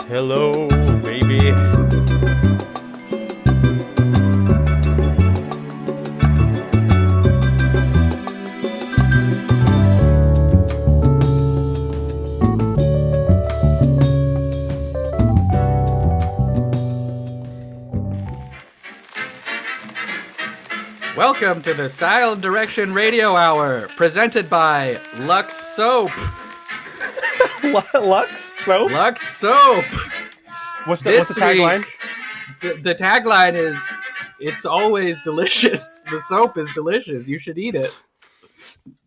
Hello, baby. Welcome to the Style and Direction Radio Hour, presented by Lux Soap. Lux Soap? Lux Soap. What's the tagline? The tagline is, "It's always delicious." The soap is delicious. You should eat it.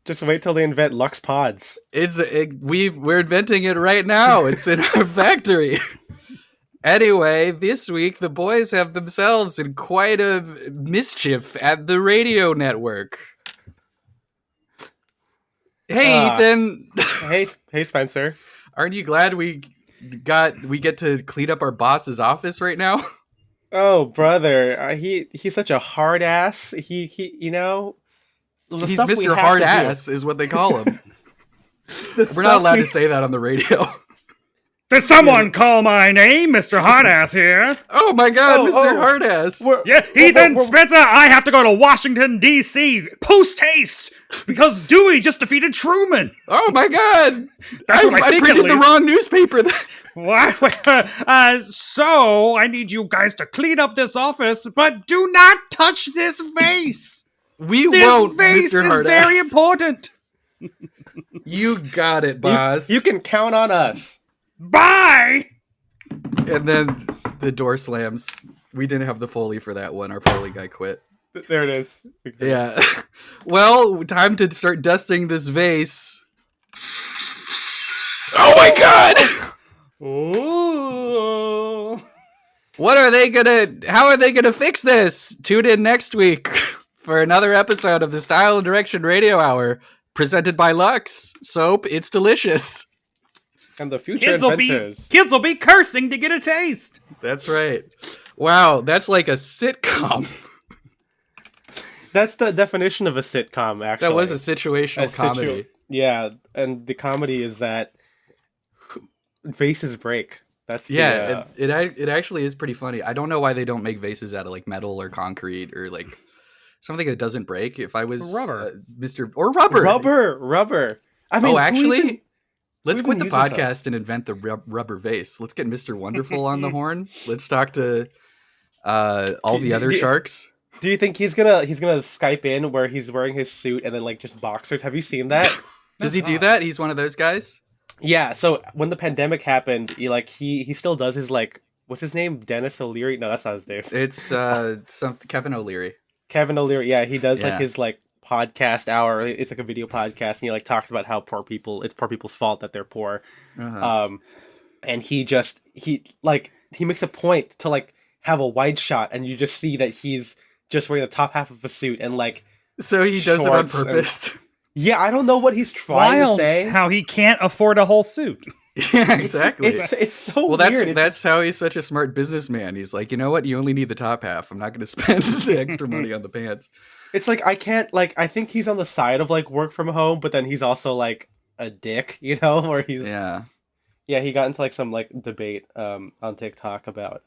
Just wait till they invent Lux Pods. We're inventing it right now. It's in our factory. Anyway, this week the boys have themselves in quite a mischief at the radio network. Hey, Ethan. Hey, Spencer. Aren't you glad we get to clean up our boss's office right now? Oh, brother, he's such a hard ass. He he's Mr. Hard Ass, is what they call him. We're not allowed to say that on the radio. Did someone call my name? Mr. Hardass here. Oh my god, Mr. Hardass. Yeah, Ethan Spencer, I have to go to Washington, D.C. post-haste because Dewey just defeated Truman. Oh my god. I printed the wrong newspaper. So, I need you guys to clean up this office, but do not touch this vase. We this won't, vase Mr. is Hardass. very important. You got it, boss. You can count on us. Bye! And then the door slams. We didn't have the Foley for that one. Our Foley guy quit. There it is. Yeah. Well, time to start dusting this vase. Oh my god! Ooh. How are they gonna fix this? Tune in next week for another episode of the Style and Direction Radio Hour, presented by Lux Soap. It's delicious. And the future adventures. Kids will be cursing to get a taste. That's right. Wow, that's like a sitcom. That's the definition of a sitcom, actually. That was a situational comedy. Yeah, and the comedy is that vases break. That's it actually is pretty funny. I don't know why they don't make vases out of like metal or concrete or like something that doesn't break. If I was rubber, rubber. I mean, actually. Let's quit the podcast and invent the rubber vase. Let's get Mr. Wonderful on the horn. Let's talk to all the other sharks. Do you think he's gonna Skype in where he's wearing his suit and then like just boxers? Have you seen that? Does he do that? He's one of those guys? Yeah, so when the pandemic happened, he still does his like, what's his name? Dennis O'Leary? No, that's not his name. It's Kevin O'Leary. Kevin O'Leary, yeah, he does like his like podcast hour. It's like a video podcast, and he like talks about how it's poor people's fault that they're poor. And he makes a point to like have a wide shot, and you just see that he's just wearing the top half of a suit and like so he does it on purpose. Yeah, I don't know what he's trying to say. How he can't afford a whole suit. Yeah, exactly. It's so weird. That's how he's such a smart businessman. He's like, you know what? You only need the top half. I'm not going to spend the extra money on the pants. It's like, I can't, like, I think he's on the side of, like, work from home, but then he's also, like, a dick, you know, where he's... Yeah, he got into, like, some, like, debate on TikTok about...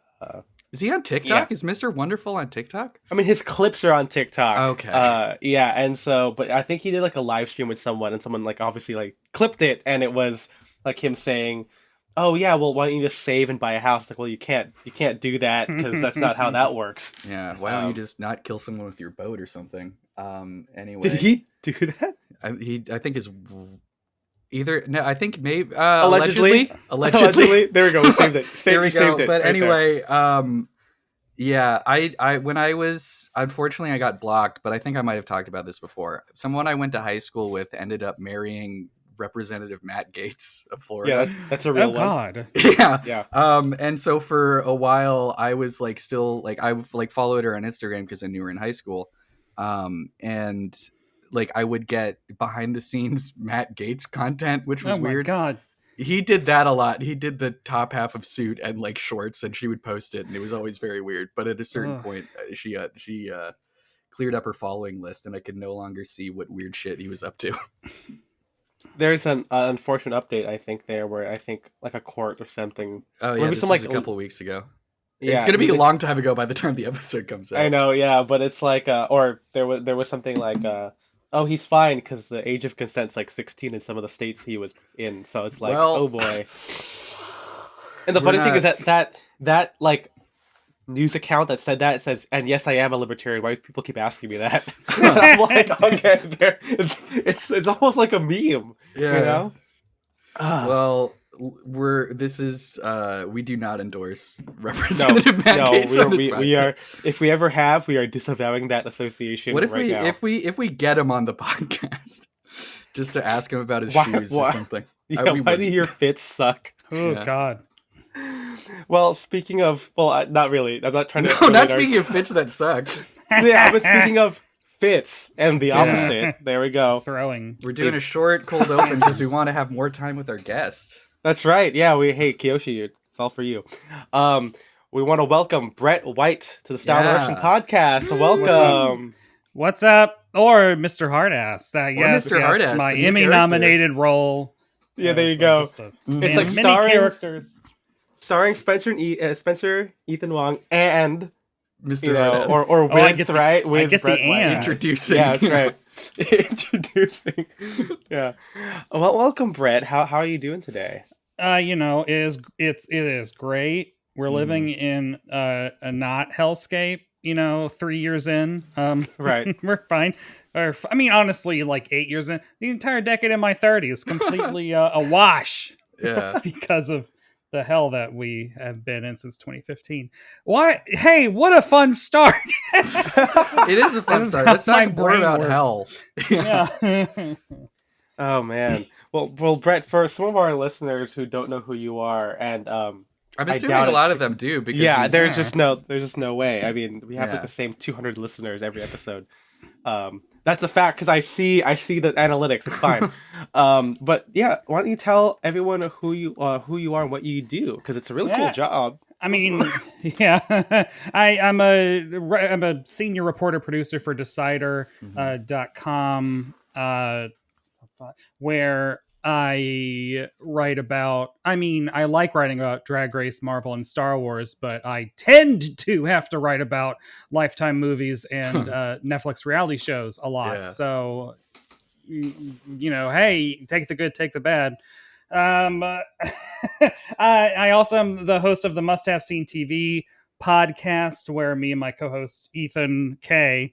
Is he on TikTok? Yeah. Is Mr. Wonderful on TikTok? I mean, his clips are on TikTok. Okay. Yeah, and so, but I think he did, like, a live stream with someone, and someone, like, obviously, like, clipped it, and it was, like, him saying... Oh yeah, well, why don't you just save and buy a house? Like, well, you can't do that because that's not how that works. Yeah, why don't you just not kill someone with your boat or something? Anyway, did he do that? I think is either no. I think maybe allegedly. There we go. We saved it. Saved it. But right anyway, yeah, I when I was unfortunately I got blocked, but I think I might have talked about this before. Someone I went to high school with ended up marrying Representative Matt Gaetz of Florida. Yeah, that's a real one. God. Yeah. And so for a while I was like still like I've like followed her on Instagram because I knew her in high school. And like I would get behind the scenes Matt Gaetz content, which was weird. Oh my God. He did that a lot. He did the top half of suit and like shorts, and she would post it, and it was always very weird. But at a certain point, she cleared up her following list, and I could no longer see what weird shit he was up to. there's an unfortunate update, I think, there where I think like a court or something. Oh yeah, Maybe this some was like a couple weeks ago. yeah, It's gonna be a maybe- long time ago by the time the episode comes out. I know, yeah, but it's like or there was something like oh, he's fine because the age of consent's like 16 in some of the states he was in, so it's like, Well, oh boy. And the we're funny thing not- is that like news account that said that, it says, and yes, I am a libertarian. Why do people keep asking me that? I'm like, okay, it's almost like a meme, Yeah. you know? Well, we do not endorse representative no, mandates on this we are. If we ever have, we are disavowing that association. What if right now. if we get him on the podcast just to ask him about his shoes or something? Yeah, why do your fits suck? Oh God. Well, speaking of, not really. I'm not trying to. No, not speaking of fits that suck. Yeah, but speaking of fits and the opposite. There we go. Throwing. We're doing a short cold open because we want to have more time with our guest. That's right. Yeah, hey Kiyoshi, it's all for you. We want to welcome Brett White to the Style Direction podcast. Welcome. What's up? Or Mr. Hardass. Mr. Hardass, my the new Emmy-nominated role. Yeah, there you go. It's like many starring characters. Starring Spencer, Ethan Wong, and Mr. Hardass. or with, I get the- right? I With get the Brett White. and. Introducing. Yeah, that's right. Introducing. Yeah. Well, welcome, Brett. How are you doing today? It is great. We're living in a not hellscape. 3 years in. Right. We're fine. Honestly, like 8 years in. The entire decade in my 30s completely a wash. Yeah. Because of the hell that we have been in since 2015. What? Hey, what a fun start! It is a fun start. Let's talk more about hell. Yeah. Oh man. Well, Brett, for some of our listeners who don't know who you are, and I'm assuming a lot of them do because there's just no way. I mean, we have like the same 200 listeners every episode. That's a fact because I see the analytics. It's fine. But yeah, why don't you tell everyone who you are and what you do? Because it's a really cool job. Yeah. I'm a senior reporter producer for Decider.com, where I write about. I like writing about Drag Race, Marvel, and Star Wars, but I tend to have to write about Lifetime movies and Netflix reality shows a lot. Yeah. So, hey, take the good, take the bad. I also am the host of the Must Have Seen TV podcast, where me and my co-host Ethan K.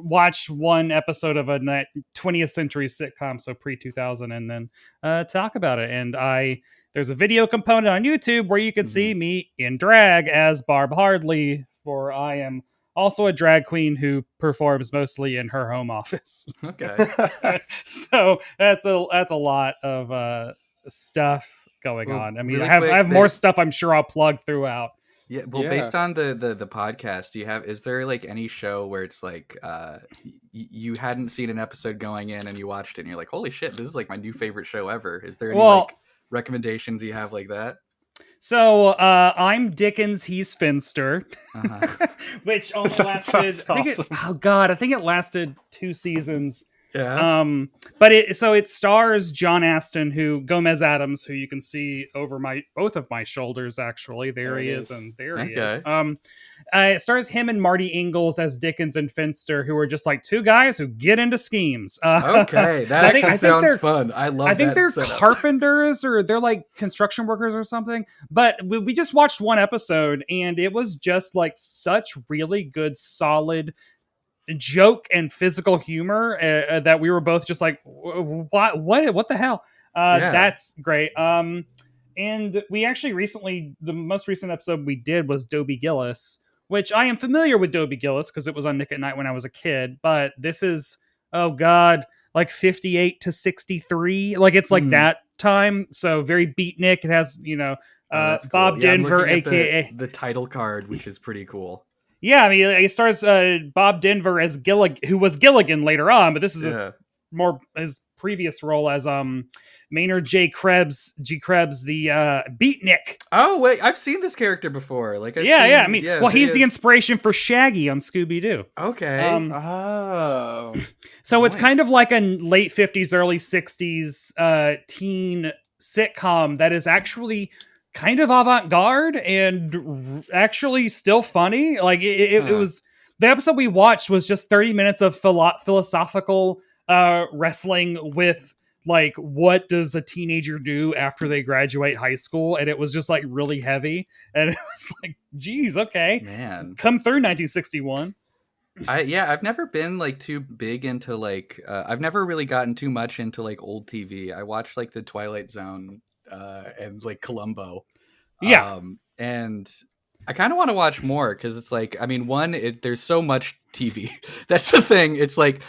Watch one episode of a 20th century sitcom, so pre-2000, and then talk about it. And there's a video component on YouTube where you can see me in drag as Barb Hardley, for I am also a drag queen who performs mostly in her home office. Okay. So that's a lot of stuff going on. Really I have more stuff I'm sure I'll plug throughout. Yeah, based on the podcast, is there like any show where it's like you hadn't seen an episode going in and you watched it and you're like, holy shit, this is like my new favorite show ever? Is there any recommendations you have like that? So I'm Dickens, he's Finster, which only lasted. I think it lasted 2 seasons. Yeah. But it stars John Aston, Gomez Adams, who you can see over both of my shoulders. Actually, there he is, and there he is. It stars him and Marty Ingalls as Dickens and Finster, who are just like 2 guys who get into schemes. Okay, that actually sounds fun. I love. I think they're setup. carpenters, or they're like construction workers or something. But we just watched one episode, and it was just like such really good, solid joke and physical humor that we were both just like, what the hell? That's great. And we actually the most recent episode we did was Dobie Gillis, which I am familiar with Dobie Gillis because it was on Nick at Night when I was a kid. But this is, oh God, like 58 to 63. Like it's like that time. So very beatnik. It has, Bob cool. Denver, aka the title card, which is pretty cool. Yeah, it stars Bob Denver as who was Gilligan later on, but this is his previous role as Maynard G. Krebs, the beatnik. Oh wait, I've seen this character before. Like, I mean, well, he's the videos. inspiration for Shaggy on Scooby Doo. Okay. Oh, So Nice. it's kind of like a late 50s, early 60s teen sitcom that is actually kind of avant-garde and actually still funny. Like it was, the episode we watched was just 30 minutes of philosophical wrestling with like, what does a teenager do after they graduate high school? And it was just like really heavy. And it was like, geez, okay. Man. Come through 1961. I've never been like too big into like I've never really gotten too much into like old TV. I watched like the Twilight Zone and like Columbo. And I kind of want to watch more because it's like, I mean, there's so much TV. That's the thing. It's like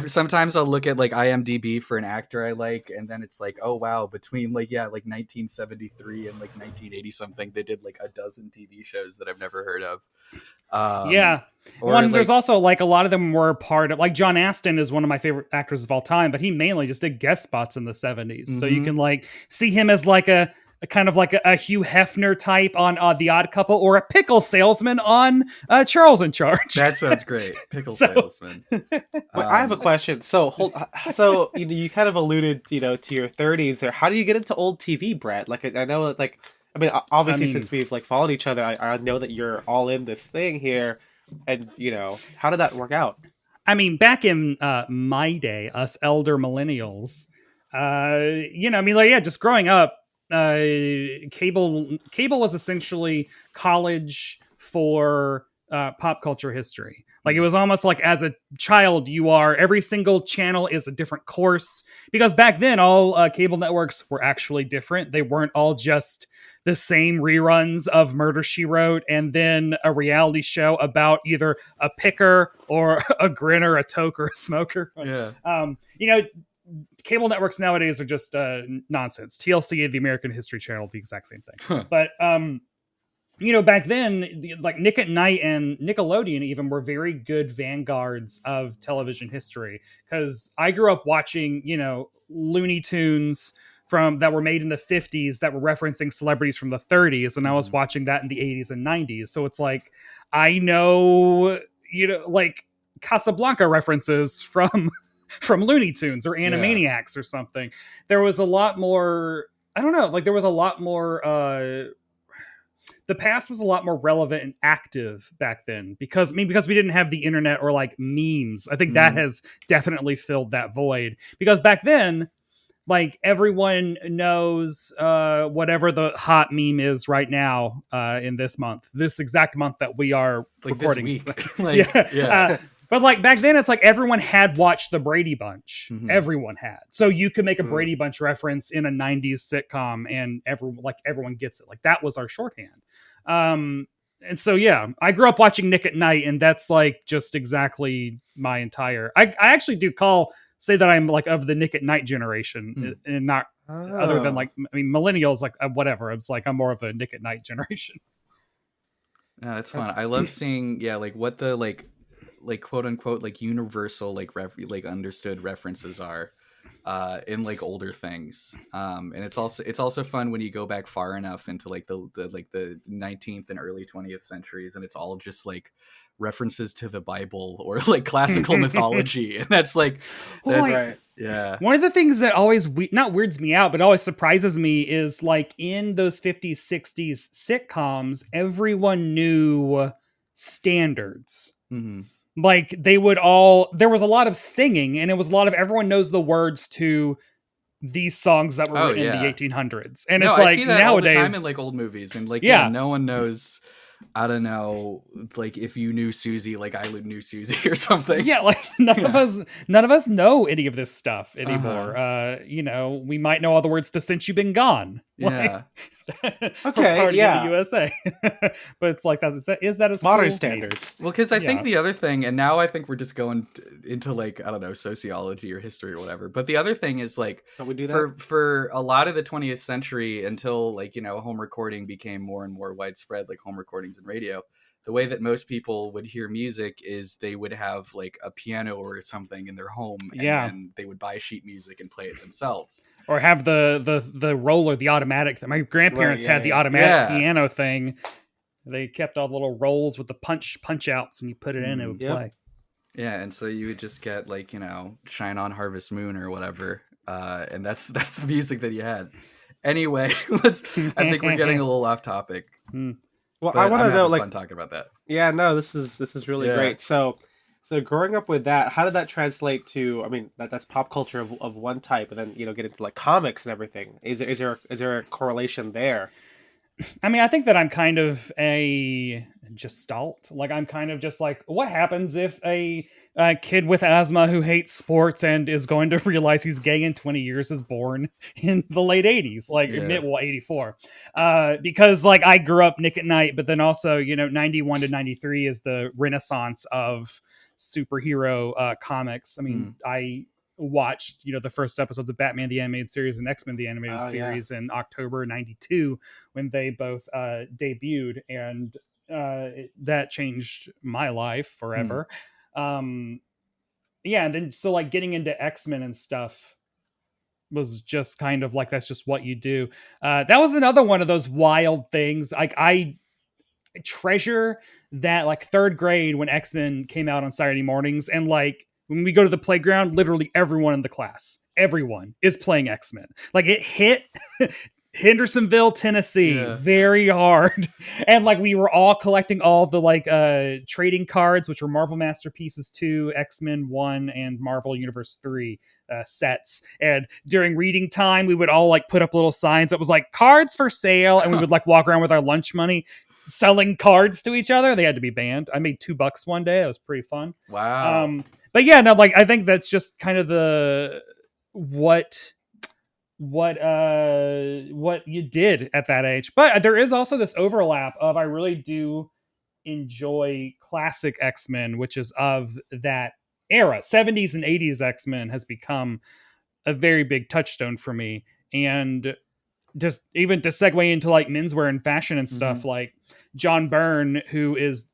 sometimes I'll look at like IMDb for an actor I like, and then it's like, oh wow, between like 1973 and like 1980 something, they did like a dozen TV shows that I've never heard of. There's also like a lot of them were part of, like, John Aston is one of my favorite actors of all time, but he mainly just did guest spots in the 70s. So you can like see him as like a kind of like a Hugh Hefner type on The Odd Couple, or a pickle salesman on Charles in Charge. That sounds great. Pickle salesman. Wait, I have a question. So you kind of alluded, to your 30s there. How do you get into old TV, Brett? Like, I know, like, I mean, obviously since we've like followed each other, I know that you're all in this thing here, and how did that work out? I mean, back in my day, us elder millennials, just growing up, cable was essentially college for pop culture history. Like, it was almost like, as a child, every single channel is a different course, because back then all cable networks were actually different. They weren't all just the same reruns of Murder, She Wrote and then a reality show about either a picker or a grinner, a toker, a smoker. Cable networks nowadays are just nonsense. TLC, the American History Channel, the exact same thing. But back then, like Nick at Night and Nickelodeon even were very good vanguards of television history, because I grew up watching Looney Tunes that were made in the 50s that were referencing celebrities from the 30s, and I was watching that in the 80s and 90s. So it's like, I know like Casablanca references from Looney Tunes or Animaniacs or something. There was a lot more, I don't know, like there was a lot more the past was a lot more relevant and active back then, because we didn't have the internet or like memes. I think that has definitely filled that void, because back then, like, everyone knows whatever the hot meme is right now in this exact month that we are like recording. This week. But like back then, it's like everyone had watched the Brady Bunch. Everyone had. So you could make a Brady Bunch reference in a 90s sitcom and everyone gets it. Like, that was our shorthand. And so, I grew up watching Nick at Night, and that's like just exactly my entire, I actually do say that I'm like of the Nick at Night generation, and not other than like, I mean, millennials, like whatever. It's like, I'm more of a Nick at Night generation. Yeah, that's fun. I love seeing, like what the like quote unquote like universal like understood references are in like older things, and it's also fun when you go back far enough into like the 19th and early 20th centuries, and it's all just like references to the Bible or like classical mythology, and that's right. Yeah, one of the things that always not weirds me out but always surprises me is, like, in those 50s 60s sitcoms, everyone knew standards. Like, there was a lot of singing, and it was a lot of everyone knows the words to these songs that were written in the 1800s. And it's like, I see that nowadays all the time in like old movies, and like no one knows, I don't know, like if you knew Susie, like I knew Susie or something. Yeah, like none of us know any of this stuff anymore. We might know all the words to Since You've Been Gone. Yeah. Okay, yeah. In the USA. But it's like, is that as modern cool? standards? Well, because I think the other thing, and now I think we're just going into like, I don't know, sociology or history or whatever. But the other thing is like, don't we do that? For a lot of the 20th century, until like home recording became more and more widespread, like home recordings and radio. the way that most people would hear music is they would have like a piano or something in their home, and then they would buy sheet music and play it themselves. Or have the roller, the automatic. My grandparents had the automatic piano thing. They kept all the little rolls with the punch outs, and you put it in, it would play. Yeah, and so you would just get like, Shine On Harvest Moon or whatever, and that's the music that you had. Anyway, I think we're getting a little off topic. Well, I want to know, like, fun talking about that. Yeah, no, this is really great. So growing up with that, how did that translate to? I mean, that's pop culture of one type, and then get into like comics and everything. Is there a correlation there? I mean, I think that I'm kind of a gestalt. Like, I'm kind of just like, what happens if a kid with asthma who hates sports and is going to realize he's gay in 20 years is born in the late 80s, like 84. Because like I grew up Nick at Night, but then also, 91 to 93 is the renaissance of superhero comics. I mean, I watched the first episodes of Batman the Animated Series and X-Men the Animated Series in October 92 when they both debuted, and that changed my life forever. And then so like getting into X-Men and stuff was just kind of like, that's just what you do. That was another one of those wild things. Like I treasure that like third grade when X-Men came out on Saturday mornings, and like when we go to the playground, literally everyone in the class, everyone is playing X-Men. Like it hit Hendersonville, Tennessee very hard. And like we were all collecting all the like trading cards, which were Marvel Masterpieces 2, X-Men 1, and Marvel Universe 3 sets. And during reading time, we would all like put up little signs that was like cards for sale, and we would like walk around with our lunch money selling cards to each other. They had to be banned. I made $2 one day. It was pretty fun. Wow. But yeah, no, like I think that's just kind of the what you did at that age. But there is also this overlap of, I really do enjoy classic X-Men, which is of that era. 70s and 80s X-Men has become a very big touchstone for me. And just even to segue into like menswear and fashion and stuff, like John Byrne, who is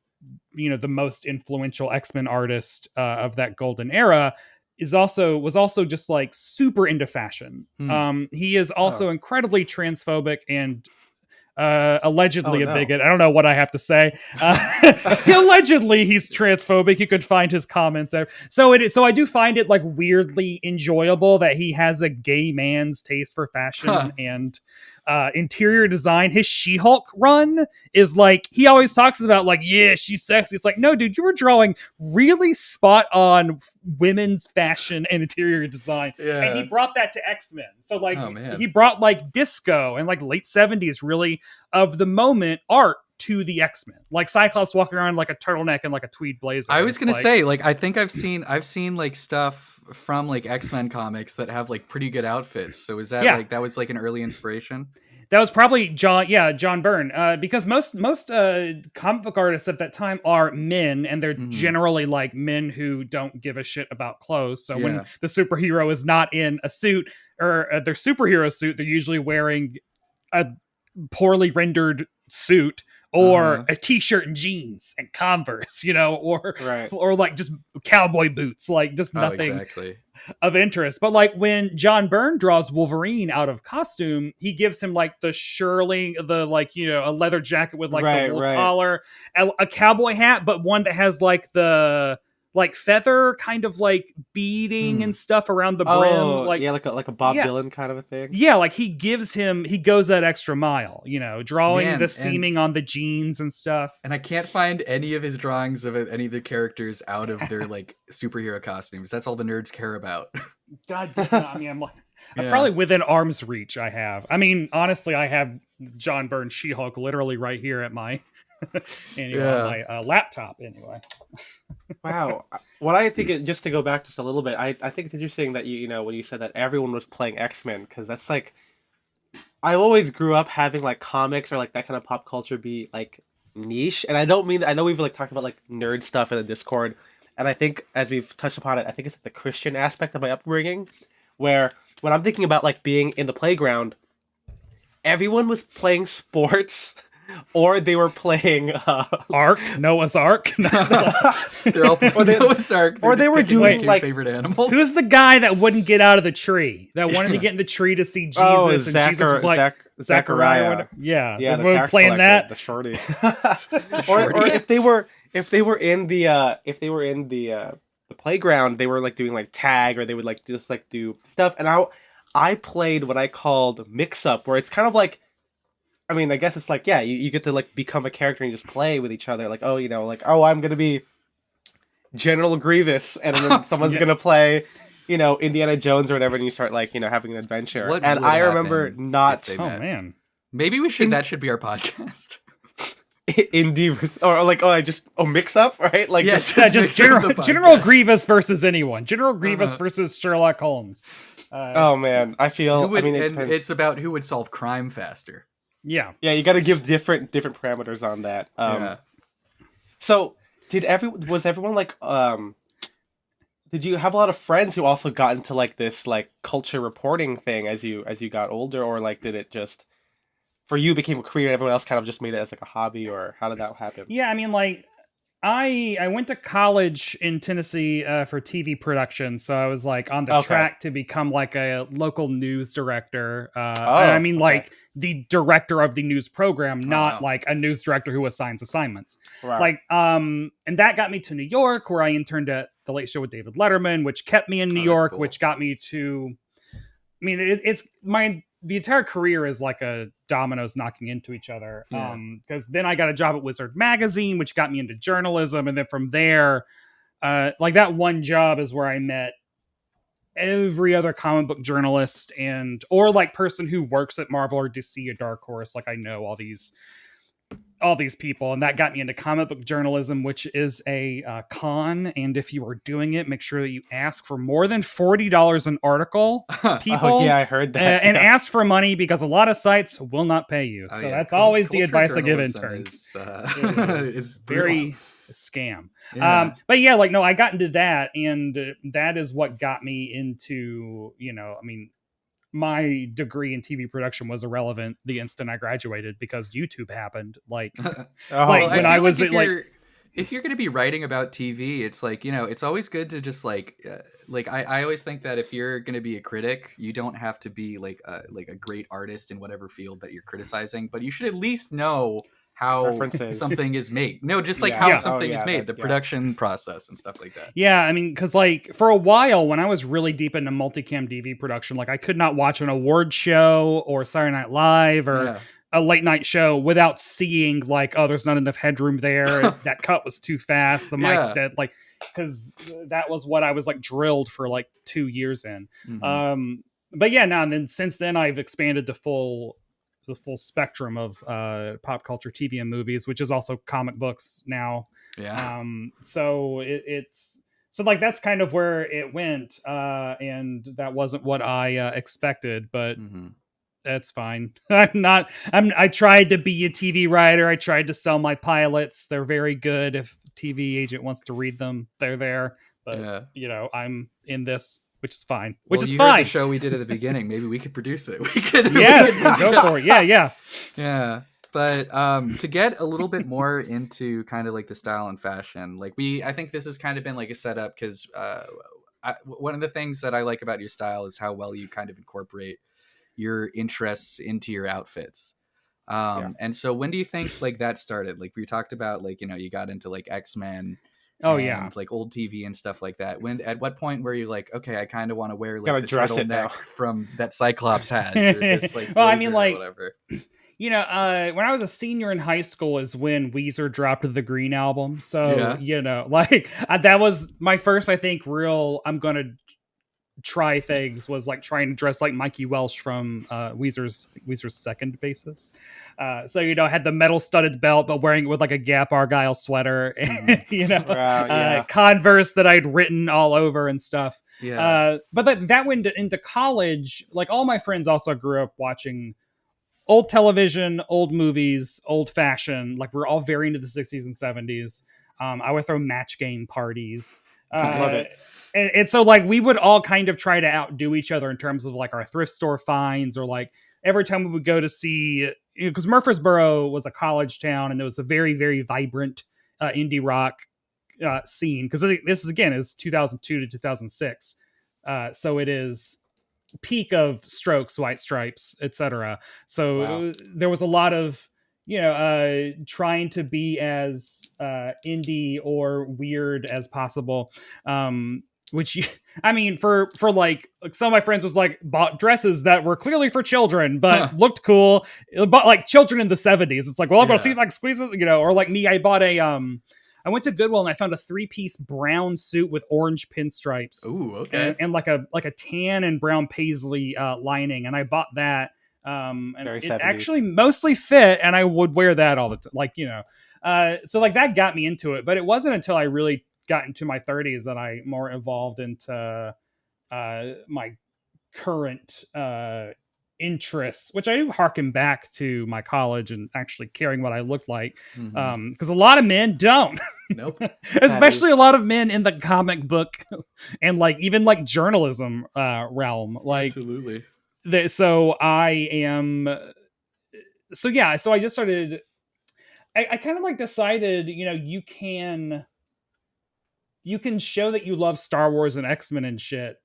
the most influential X-Men artist of that golden era, was also just like super into fashion. He is also incredibly transphobic and allegedly a bigot. I don't know what I have to say. Allegedly he's transphobic. You could find his comments there. So I do find it like weirdly enjoyable that he has a gay man's taste for fashion and interior design. His She-Hulk run is like, he always talks about like, yeah, she's sexy. It's like, no, dude, you were drawing really spot on women's fashion and interior design. And he brought that to X-Men. So like he brought like disco and like late 70s really of the moment art to the X-Men, like Cyclops walking around like a turtleneck and like a tweed blazer. I was gonna say, like, I think I've seen like stuff from like X-Men comics that have like pretty good outfits. So is that like, that was like an early inspiration? That was probably John Byrne, because most comic book artists at that time are men, and they're generally like men who don't give a shit about clothes. So when the superhero is not in a suit or their superhero suit, they're usually wearing a poorly rendered suit or a t-shirt and jeans and Converse, or like just cowboy boots, like just nothing of interest. But like when John Byrne draws Wolverine out of costume, he gives him like the shirling, the like, a leather jacket with like the wool collar, a cowboy hat, but one that has like the like feather kind of like beading and stuff around the brim, like a Bob Dylan kind of a thing. Yeah, like he goes that extra mile, drawing the seaming on the jeans and stuff. And I can't find any of his drawings of any of the characters out of their like superhero costumes. That's all the nerds care about. God damn, I mean, I'm probably within arm's reach. I mean, honestly, I have John Byrne She-Hulk literally right here at my my laptop anyway. Wow. What I think, just to go back just a little bit, I think it's interesting that when you said that everyone was playing X-Men, because that's like, I always grew up having like comics or like that kind of pop culture be like niche, and I don't mean that. I know we've like talked about like nerd stuff in the Discord, and I think as we've touched upon it, I think it's like the Christian aspect of my upbringing, where when I'm thinking about like being in the playground, everyone was playing sports or they were playing Noah's Ark. They're all playing Noah's Ark. Or they were doing like favorite animals. Who's the guy that wouldn't get out of the tree? That wanted to get in the tree to see Jesus, and Jesus was like Zachariah. Yeah, the we were playing that. The shorty. Or if they were in the playground, they were like doing like tag, or they would like just like do stuff. And I played what I called mix up, where it's kind of like, I mean, I guess it's like, yeah, you get to like become a character and just play with each other. Like, oh, I'm gonna be General Grievous, and then someone's gonna play, Indiana Jones or whatever, and you start like, having an adventure. And I remember not. Oh man, maybe that should be our podcast. Mix up, right? Like, just General Grievous versus anyone. General Grievous versus Sherlock Holmes. Oh man, I feel. It's about who would solve crime faster. Yeah. You got to give different parameters on that. So was everyone like? Did you have a lot of friends who also got into like this like culture reporting thing as you got older, or like did it just for you became a career and everyone else kind of just made it as like a hobby, or how did that happen? Yeah, I mean, like I went to college in Tennessee for TV production, so I was like on the track to become like a local news director. I mean, like the director of the news program, not like a news director who assigns assignments. Right. Like, and that got me to New York, where I interned at The Late Show with David Letterman, which kept me in New York, cool. Which got me to. I mean, the entire career is like a dominoes knocking into each other. Because then I got a job at Wizard Magazine, which got me into journalism. And then from there, like that one job is where I met every other comic book journalist or like person who works at Marvel or DC or Dark Horse. Like I know all these people, and that got me into comic book journalism, which is a con. And if you are doing it, make sure that you ask for more than $40 an article. People, I heard that. And ask for money, because a lot of sites will not pay you. So that's always the advice I give interns. It's very a scam. Yeah. But yeah, like no, I got into that, and that is what got me into, I mean, my degree in TV production was irrelevant the instant I graduated, because YouTube happened. Like, when I was if you're going to be writing about TV, it's like, it's always good to just I always think that if you're going to be a critic, you don't have to be like a great artist in whatever field that you're criticizing, but you should at least know how something is made. No, just like how something is made, the production process and stuff like that. Yeah, I mean, because like for a while when I was really deep into multicam DV production, like I could not watch an award show or Saturday Night Live or a late night show without seeing like, oh, there's not enough headroom there. That cut was too fast. The mic's dead. Like, because that was what I was like drilled for like 2 years in. Mm-hmm. But yeah, and then since then I've expanded to the full spectrum of pop culture, TV and movies, which is also comic books now. Yeah. So it's like that's kind of where it went, and that wasn't what I expected, but that's fine. I tried to be a TV writer. I tried to sell my pilots. They're very good. If TV agent wants to read them, they're there. But I'm in this, which is fine. Which is fine. Heard the show we did at the beginning. Maybe we could produce it. We could. Yes, go for it. Yeah. But to get a little bit more into kind of like the style and fashion, like I think this has kind of been like a setup, because one of the things that I like about your style is how well you kind of incorporate your interests into your outfits. And so when do you think like that started? Like we talked about, like, you got into like X-Men. Like old TV and stuff like that. At what point were you like, okay, I kind of want to wear like the turtleneck from that Cyclops has, or this like well, I mean, like whatever. When I was a senior in high school is when Weezer dropped the Green album. So that was my first, I think, real I'm gonna try things, was like trying to dress like Mikey Welsh from Weezer's second bassist. So had the metal studded belt, but wearing it with like a Gap Argyle sweater, Converse that I'd written all over and stuff. But that went into college. Like all my friends also grew up watching old television, old movies, old fashion. Like we're all very into the 60s and 70s. I would throw match game parties. Love it. And so like we would all kind of try to outdo each other in terms of like our thrift store finds, or like every time we would go to see because Murfreesboro was a college town, and there was a very, very vibrant indie rock scene. Because this is, again, is 2002 to 2006, so it is peak of Strokes, White Stripes, etc. So there was a lot of trying to be as indie or weird as possible. Which I mean, for like some of my friends was like bought dresses that were clearly for children, but looked cool. But like children in the 70s, it's like, well, I'm gonna see if I can squeeze it, or like me, I bought I went to Goodwill and I found a 3-piece brown suit with orange pinstripes. Ooh, okay. And like a tan and brown paisley lining, and I bought that. And Very it 70s. actually mostly fit, and I would wear that all the time. Like, so like that got me into it, but it wasn't until I really got into my 30s that I more evolved into my current interests, which I do harken back to my college and actually caring what I looked like. Because a lot of men don't. Nope. Especially a lot of men in the comic book and like even like journalism realm. Like, absolutely. So I am. So yeah. So I just started. I kind of like decided, you can show that you love Star Wars and X-Men and shit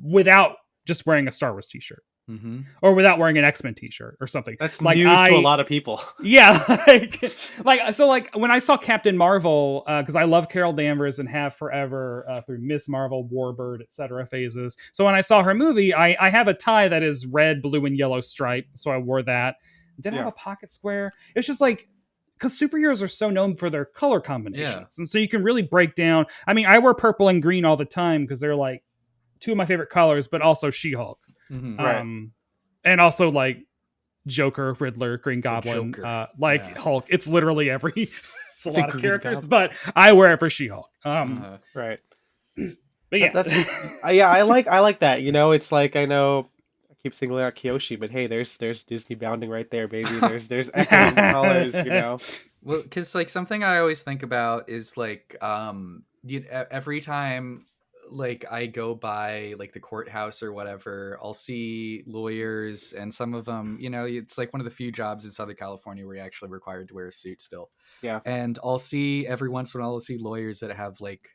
without just wearing a Star Wars t-shirt. Or without wearing an X-Men t-shirt or something. That's like news to a lot of people. Yeah. Like when I saw Captain Marvel, because I love Carol Danvers and have forever through Miss Marvel, Warbird, etc. phases. So when I saw her movie, I have a tie that is red, blue, and yellow stripe. So I wore that. Did I have a pocket square? It's just like, because superheroes are so known for their color combinations. And so you can really break down. I mean, I wear purple and green all the time because they're like two of my favorite colors, but also She-Hulk. Right. And also like Joker, Riddler, Green Goblin, Hulk. It's literally it's a lot of characters, but I wear it for She-Hulk. Right. But yeah, that's I like that. It's like, I know I keep singling out Kyoshi, but hey, there's Disney bounding right there, baby. There's echoing colors, Well, because like something I always think about is like every time like I go by like the courthouse or whatever, I'll see lawyers, and some of them, it's like one of the few jobs in Southern California where you're actually required to wear a suit still. Yeah. And I'll see every once in a while, I'll see lawyers that have like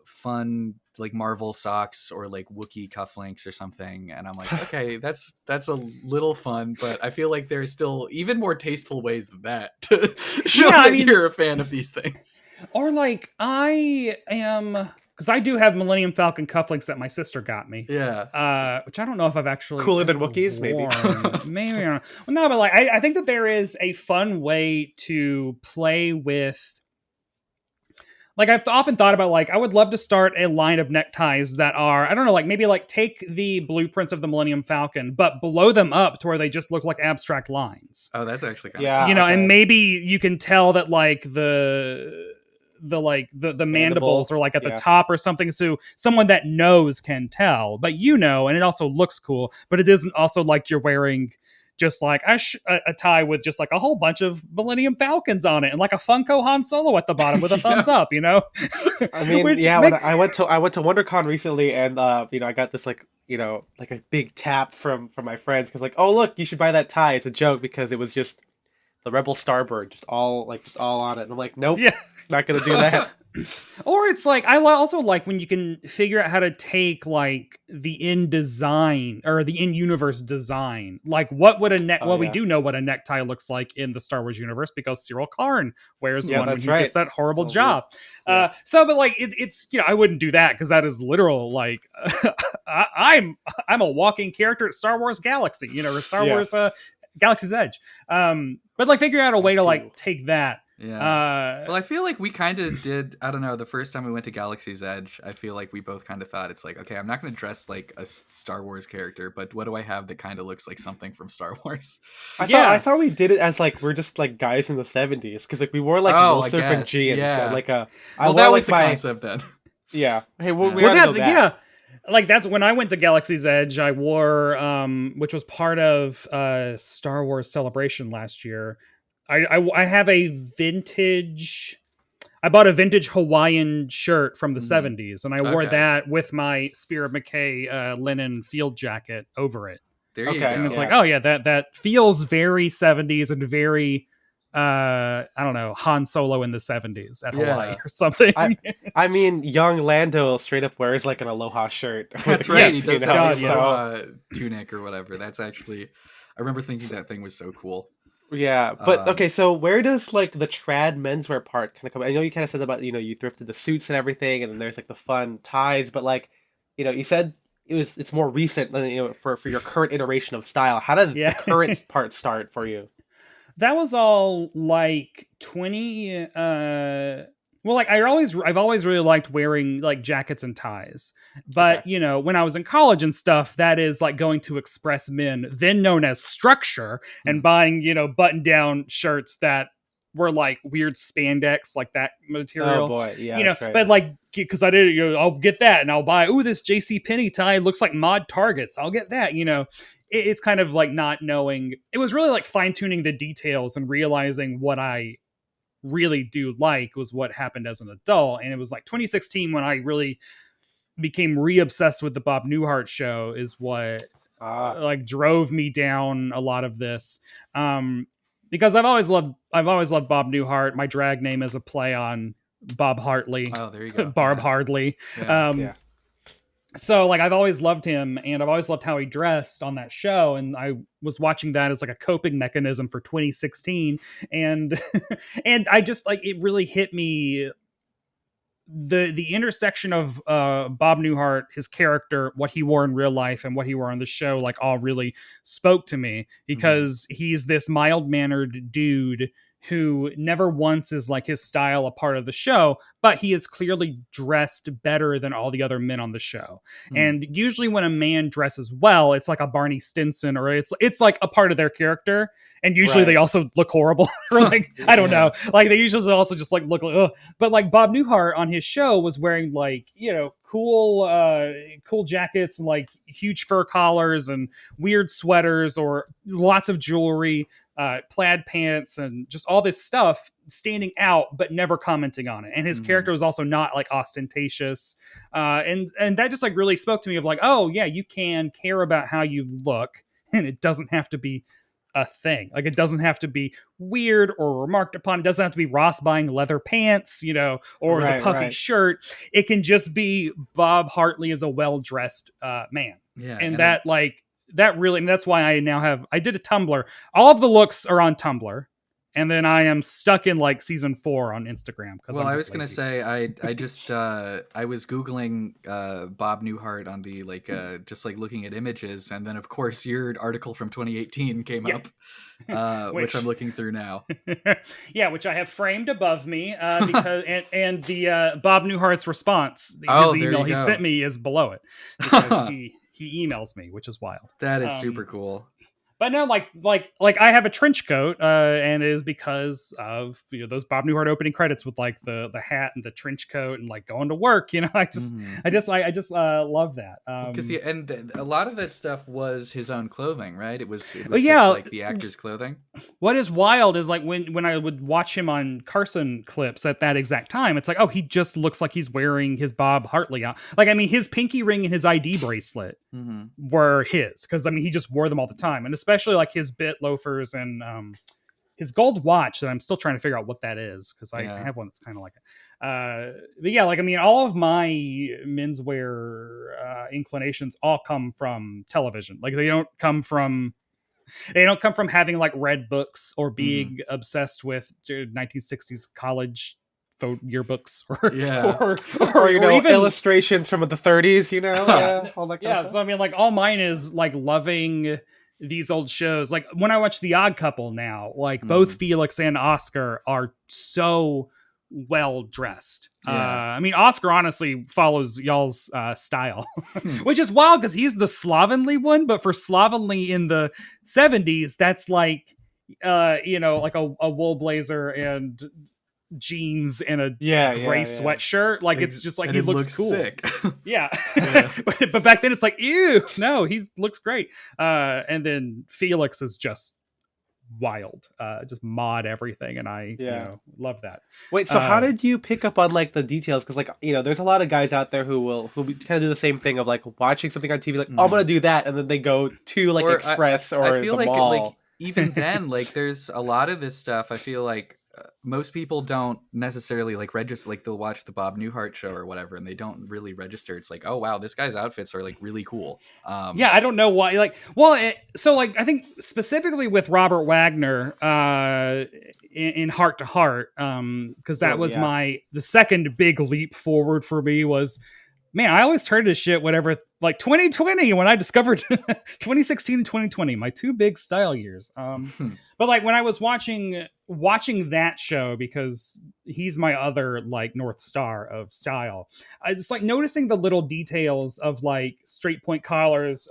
fun like Marvel socks or like Wookiee cufflinks or something, and I'm like, okay, that's a little fun, but I feel like there's still even more tasteful ways than that to show that you're a fan of these things. Or like I am, because I do have Millennium Falcon cufflinks that my sister got me. Yeah. Which I don't know if I've actually cooler than Wookiees, maybe. Maybe. Well, no, but like I think that there is a fun way to play with. Like I've often thought about, like, I would love to start a line of neckties that are, I don't know, like maybe like take the blueprints of the Millennium Falcon, but blow them up to where they just look like abstract lines. Oh, that's actually kind of cool. And maybe you can tell that like the mandibles are like at the top or something, so someone that knows can tell, but and it also looks cool, but it isn't also like you're wearing just like a tie with just like a whole bunch of Millennium Falcons on it and like a Funko Han Solo at the bottom with a thumbs up, I mean, when I went to WonderCon recently, and I got this like like a big tap from my friends, because like, oh look, you should buy that tie. It's a joke because it was just the Rebel Starbird just all on it, and I'm like, nope, not gonna do that. Or it's like, I also like when you can figure out how to take like the in design or the in universe design. Like what would we do know what a necktie looks like in the Star Wars universe, because Cyril Karn wears one when he gets that horrible job. But like it's I wouldn't do that because that is literal. Like I'm a walking character at Star Wars Galaxy, or Star Wars Galaxy's Edge. But like figure out a way to like take that. Yeah. Well, I feel like we kind of did. I don't know. The first time we went to Galaxy's Edge, I feel like we both kind of thought it's like, okay, I'm not going to dress like a Star Wars character, but what do I have that kind of looks like something from Star Wars? I thought we did it as like we're just like guys in the 70s, because like we wore like little serpent jeans and like a. Well, that was the concept then. Yeah. Hey, we gotta go back. Yeah. Like that's when I went to Galaxy's Edge. I wore, which was part of Star Wars Celebration last year. I have a vintage. I bought a vintage Hawaiian shirt from the 70s, and I wore that with my Spear of Mackay linen field jacket over it. There you Okay, go. And it's like, oh yeah, that feels very 70s and very I don't know, Han Solo in the 70s at Hawaii or something. I mean, young Lando straight up wears like an Aloha shirt. That's right. Yes, He does you have know, his yes. tunic or whatever. That's actually, I remember thinking that thing was so cool. Yeah, but okay, so where does like the trad menswear part kind of come? I know you kind of said about, you thrifted the suits and everything, and then there's like the fun ties, but like, you said it's more recent than, for your current iteration of style. How did the Yeah. current part start for you? That was all like 20 well, like I've always really liked wearing like jackets and ties. But, Okay. when I was in college and stuff, that is like going to Express Men, then known as Structure, and buying, button-down shirts that were like weird spandex, like that Oh material. boy, yeah, that's right. But like because I did, I'll get that and I'll buy, this JC Penney tie looks like mod Targets. I'll get that, it's kind of like not knowing. It was really like fine-tuning the details and realizing what I really do like was what happened as an adult. And it was like 2016 when I really became re-obsessed with the Bob Newhart show is what like drove me down a lot of this. Because I've always loved Bob Newhart. My drag name is a play on Bob Hartley. Oh, there you go. Barb Hardley. Yeah. So like I've always loved him, and I've always loved how he dressed on that show, and I was watching that as like a coping mechanism for 2016, and and I just like it really hit me, the intersection of Bob Newhart, his character, what he wore in real life and what he wore on the show, like all really spoke to me, because he's this mild-mannered dude who never once is like his style a part of the show, but he is clearly dressed better than all the other men on the show. And usually when a man dresses well, it's like a Barney Stinson, or it's like a part of their character. And usually they also look horrible, or like, I don't know, like they usually also just like look like, ugh. But like Bob Newhart on his show was wearing like, cool jackets and like huge fur collars and weird sweaters or lots of jewelry, plaid pants, and just all this stuff standing out, but never commenting on it. And his character was also not like ostentatious. And that just like really spoke to me of like, oh yeah, you can care about how you look, and it doesn't have to be a thing. Like it doesn't have to be weird or remarked upon. It doesn't have to be Ross buying leather pants, or the puffy shirt. It can just be Bob Hartley is a well-dressed man. Yeah. And that really, that's why I did a Tumblr. All of the looks are on Tumblr. And then I am stuck in like season 4 on Instagram. Well, I was going to say, I just, I was Googling Bob Newhart on the, like, just like looking at images. And then of course your article from 2018 came up, which I'm looking through now. Yeah, which I have framed above me because, and the Bob Newhart's response, his email he sent me is below it, because he emails me, which is wild. That is super cool. But no, like I have a trench coat, and it is because of those Bob Newhart opening credits with like the hat and the trench coat and like going to work. I just love that. Because and a lot of that stuff was his own clothing, right? It was just like the actor's clothing. What is wild is like when I would watch him on Carson clips at that exact time, it's like, oh, he just looks like he's wearing his Bob Hartley out. Like, I mean, his pinky ring and his ID bracelet were his, because I mean he just wore them all the time, and especially like his bit loafers and his gold watch that I'm still trying to figure out what that is, because I have one that's kind of like it. But yeah, like I mean, all of my menswear inclinations all come from television. Like they don't come from having like read books or being obsessed with 1960s college yearbooks or even illustrations from the 30s, all that kind of stuff. So I mean, like all mine is like loving these old shows. Like when I watch The Odd Couple now, like both Felix and Oscar are so well dressed. I mean, Oscar honestly follows y'all's style, which is wild because he's the slovenly one, but for slovenly in the 70s, that's like like a wool blazer and jeans and a gray sweatshirt. Like it's just like he looks cool. Sick. But back then it's like, ew, no, he looks great. And then Felix is just wild. Just mod everything, and I love that. Wait, so how did you pick up on like the details? Because like there's a lot of guys out there who kind of do the same thing of like watching something on TV, like oh, I'm gonna do that, and then they go to like Express or I feel the like mall. Even then, like there's a lot of this stuff. I feel like most people don't necessarily like register. Like they'll watch the Bob Newhart show or whatever, and they don't really register. It's like, oh wow, this guy's outfits are like really cool. I don't know why. Like, well, so like I think specifically with Robert Wagner in Heart to Heart, because that was the second big leap forward for me was. Man, I always turned to shit whatever, like 2020 when I discovered 2016 and 2020, my two big style years. But like when I was watching that show, because he's my other like North Star of style, I just like noticing the little details of like straight point collars,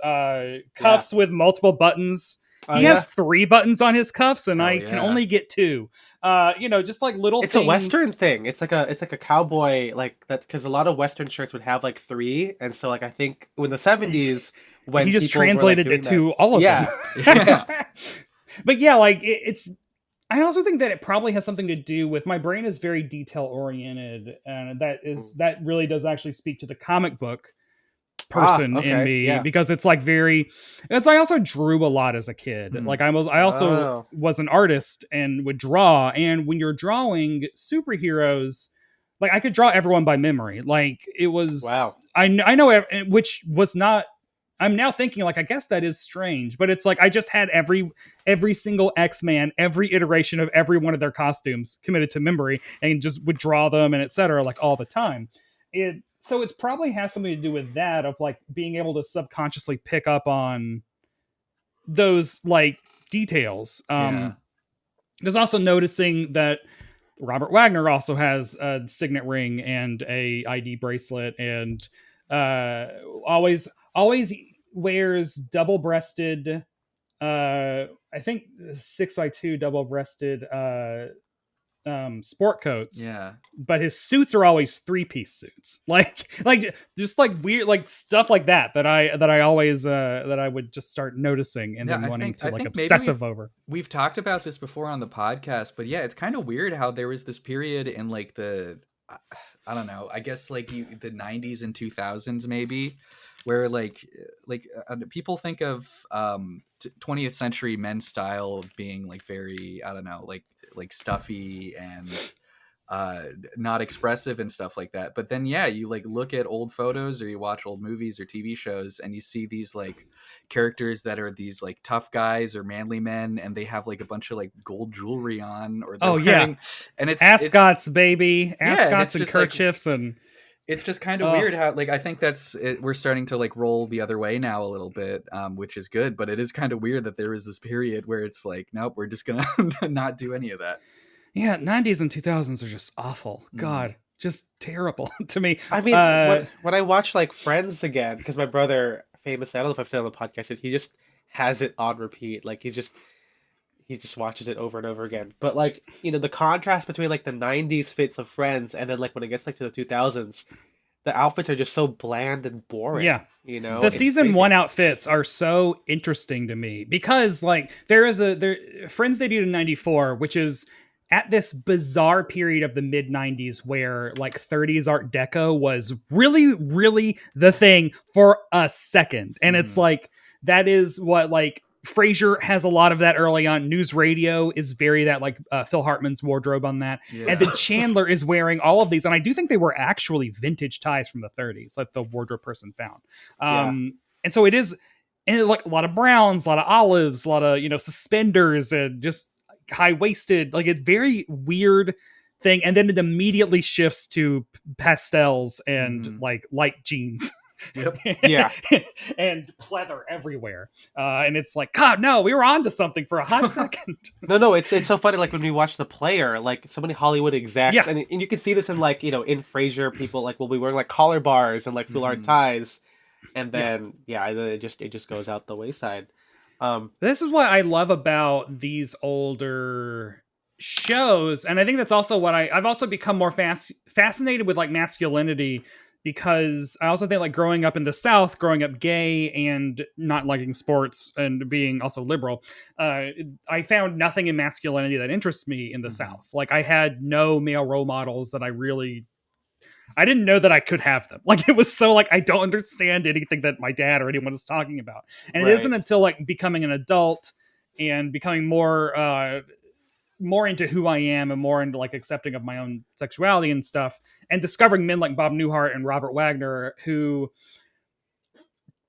cuffs with multiple buttons. He has 3 buttons on his cuffs, and I can only get 2. Just like little. It's things. a Western thing. It's like a cowboy like that's because a lot of Western shirts would have like 3, and so like I think in the 70s when he just translated it to all of them. Yeah. But yeah, like it's. I also think that it probably has something to do with my brain is very detail oriented, and that really does actually speak to the comic book person in me because it's like as I also drew a lot as a kid. Like I also was an artist and would draw, and when you're drawing superheroes, like I could draw everyone by memory. Like it was I know, which was not. I'm now thinking like I guess that is strange, but it's like I just had every single X-Man, every iteration of every one of their costumes committed to memory, and just would draw them and etc. like all the time. So it probably has something to do with that of like being able to subconsciously pick up on those like details. There's also noticing that Robert Wagner also has a signet ring and a ID bracelet, and always wears double-breasted. I think 6x2 double-breasted sport coats, but his suits are always 3-piece suits, like just like weird like stuff like that I always that I would just start noticing and then wanting to like obsessive over. We've talked about this before on the podcast, but yeah, it's kind of weird how there was this period in like the I don't know, I guess like the 90s and 2000s maybe, where like people think of 20th century men's style being like very, I don't know, like stuffy and not expressive and stuff like that. But then you like look at old photos or you watch old movies or TV shows and you see these like characters that are these like tough guys or manly men, and they have like a bunch of like gold jewelry on, or wearing, and it's Ascots, baby, Ascots and kerchiefs, like, and it's just kind of weird how like I think that's it, we're starting to like roll the other way now a little bit, which is good, but it is kind of weird that there is this period where it's like, nope, we're just gonna not do any of that. Yeah, 90s and 2000s are just awful. God, just terrible to me. I mean, when I watch like Friends again, because my brother famously, I don't know if I've said on the podcast, he just has it on repeat. Like he just watches it over and over again. But like, the contrast between like the 90s fits of Friends and then like when it gets like to the 2000s, the outfits are just so bland and boring. Yeah. The season 1 outfits are so interesting to me because like Friends debuted in 94, which is at this bizarre period of the mid 90s where like 30s Art Deco was really, really the thing for a second. And it's like, that is what like Frasier has a lot of that early on. News Radio is very that like Phil Hartman's wardrobe on that. Yeah. And then Chandler is wearing all of these. And I do think they were actually vintage ties from the 30s, like the wardrobe person found. And so it is, and like a lot of browns, a lot of olives, a lot of, suspenders and just high-waisted, like a very weird thing. And then it immediately shifts to pastels and like light jeans. Yep. Yeah. And pleather everywhere. And it's like, God, no, we were onto something for a hot second. No, it's so funny. Like when we watch The Player, like so many Hollywood execs, and you can see this in like, in Frasier, people like will be wearing like collar bars and like foulard ties. And then, it just goes out the wayside. This is what I love about these older shows. And I think that's also what I've also become more fascinated with like masculinity because I also think like growing up in the South, growing up gay and not liking sports and being also liberal, I found nothing in masculinity that interests me in the South. Like I had no male role models that I didn't know that I could have them. Like it was so like I don't understand anything that my dad or anyone is talking about. And it isn't until like becoming an adult and becoming more into who I am and more into like accepting of my own sexuality and stuff, and discovering men like Bob Newhart and Robert Wagner who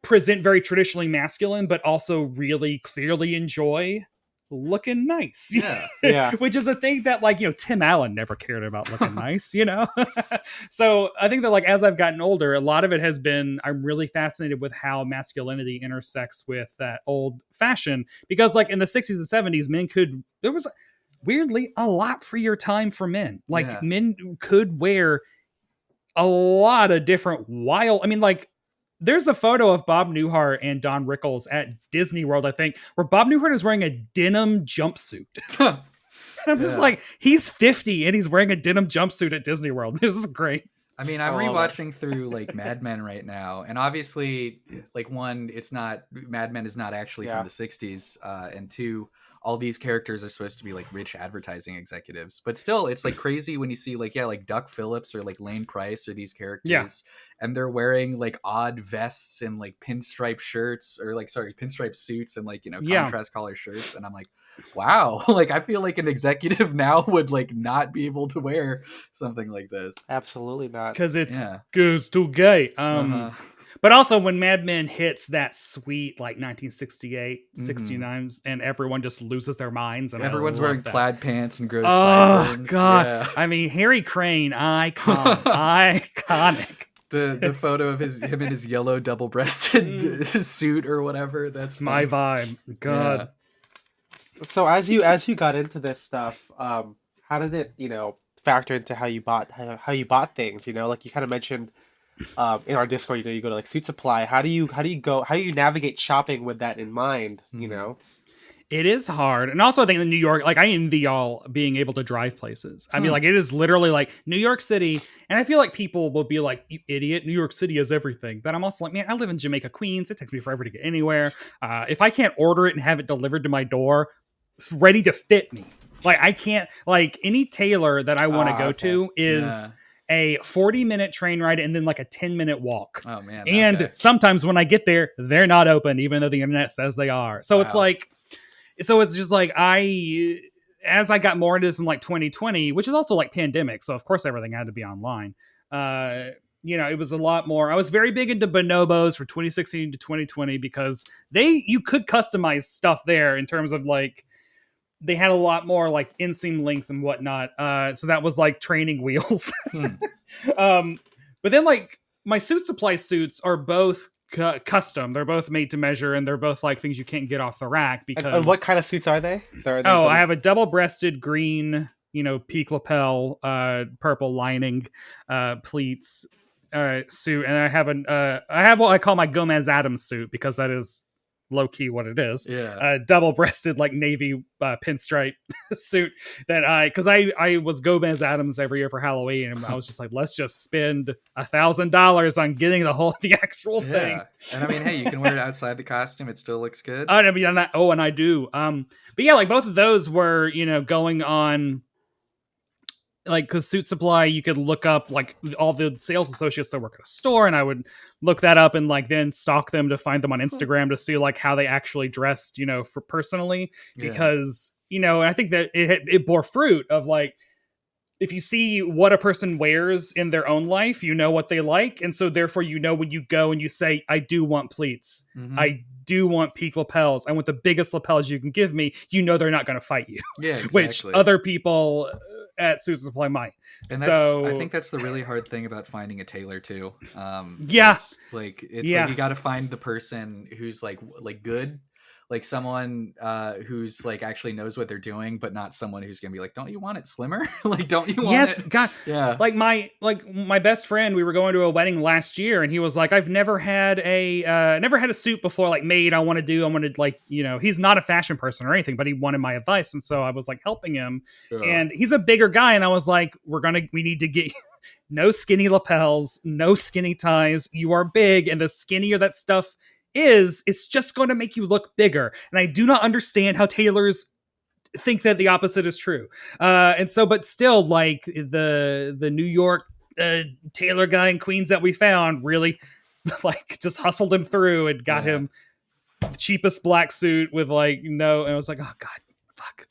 present very traditionally masculine, but also really clearly enjoy looking nice. Yeah. Which is a thing that like, Tim Allen never cared about looking nice, So I think that like, as I've gotten older, a lot of it has been, I'm really fascinated with how masculinity intersects with that old fashion, because like in the 60s and 70s, there was weirdly a lot freer time for men. Like men could wear a lot of different there's a photo of Bob Newhart and Don Rickles at Disney World, I think, where Bob Newhart is wearing a denim jumpsuit. And I'm just like, he's 50 and he's wearing a denim jumpsuit at Disney World. This is great. I mean, I'm rewatching through like Mad Men right now, and obviously, like Mad Men is not actually from the 60s, and two, all these characters are supposed to be like rich advertising executives, but still it's like crazy when you see like Duck Phillips or like Lane Price or these characters, and they're wearing like odd vests and like pinstripe shirts or pinstripe suits and like contrast color shirts, and I'm like, wow, like I feel like an executive now would like not be able to wear something like this. Absolutely not, because it's goes too gay. But also when Mad Men hits that sweet like 1968, 69, and everyone just loses their minds. And everyone's wearing plaid pants and gross sideburns. Oh, God. Yeah. I mean, Harry Crane, iconic. The photo of him in his yellow double-breasted suit or whatever. That's my vibe. God. Yeah. So as you got into this stuff, how did it, factor into how you bought things? Like you kind of mentioned in our Discord, you go to like Suit Supply. How do you navigate shopping with that in mind? It is hard. And also I think in New York, like I envy y'all being able to drive places. I mean, like it is literally like New York City. And I feel like people will be like, you idiot, New York City is everything. But I'm also like, man, I live in Jamaica, Queens. It takes me forever to get anywhere. If I can't order it and have it delivered to my door, ready to fit me. Like I can't, like any tailor that I want to go to is a 40-minute train ride and then like a 10-minute walk. Oh man. And sometimes when I get there, they're not open, even though the internet says they are. So it's just like as I got more into this in like 2020, which is also like pandemic. So of course everything had to be online. It was a lot more. I was very big into bonobos for 2016 to 2020 because you could customize stuff there in terms of like, they had a lot more like inseam links and whatnot. So that was like training wheels. But then like my Suit Supply suits are both custom. They're both made to measure, and they're both like things you can't get off the rack. Because and what kind of suits are they? I have a double-breasted green, peak lapel, purple lining, pleats suit, and I have what I call my Gomez Adams suit because that is low-key what it is. Double-breasted like navy pinstripe suit that because I was Gomez Adams every year for Halloween, and I was just like, let's just spend $1,000 on getting the actual thing. And I mean, hey, you can wear it outside the costume, it still looks good. I mean, and I do. But yeah, like both of those were going on. Like, because Suit Supply, you could look up like all the sales associates that work at a store, and I would look that up and like then stalk them to find them on Instagram to see like how they actually dressed, for personally. Because and I think that it bore fruit of like, if you see what a person wears in their own life, you know what they like, and so therefore when you go and you say, I do want pleats, I do want peak lapels, I want the biggest lapels you can give me, they're not going to fight you. Yeah, exactly. Which other people at Suit Supply might. And I think that's the really hard thing about finding a tailor too. It's like you got to find the person who's like good, like someone who's like actually knows what they're doing, but not someone who's gonna be like, don't you want it slimmer? Like, don't you want it? God. Yeah. Like my best friend, we were going to a wedding last year, and he was like, I've never had a suit before, like made. I want to like, he's not a fashion person or anything, but he wanted my advice, and so I was like helping him. And he's a bigger guy, and I was like, we need to get no skinny lapels, no skinny ties. You are big, and the skinnier that stuff is, it's just going to make you look bigger. And I do not understand how tailors think that the opposite is true. And so, but still, like the New York tailor guy in Queens that we found really like just hustled him through and got him the cheapest black suit with like no. And I was like, oh God, fuck.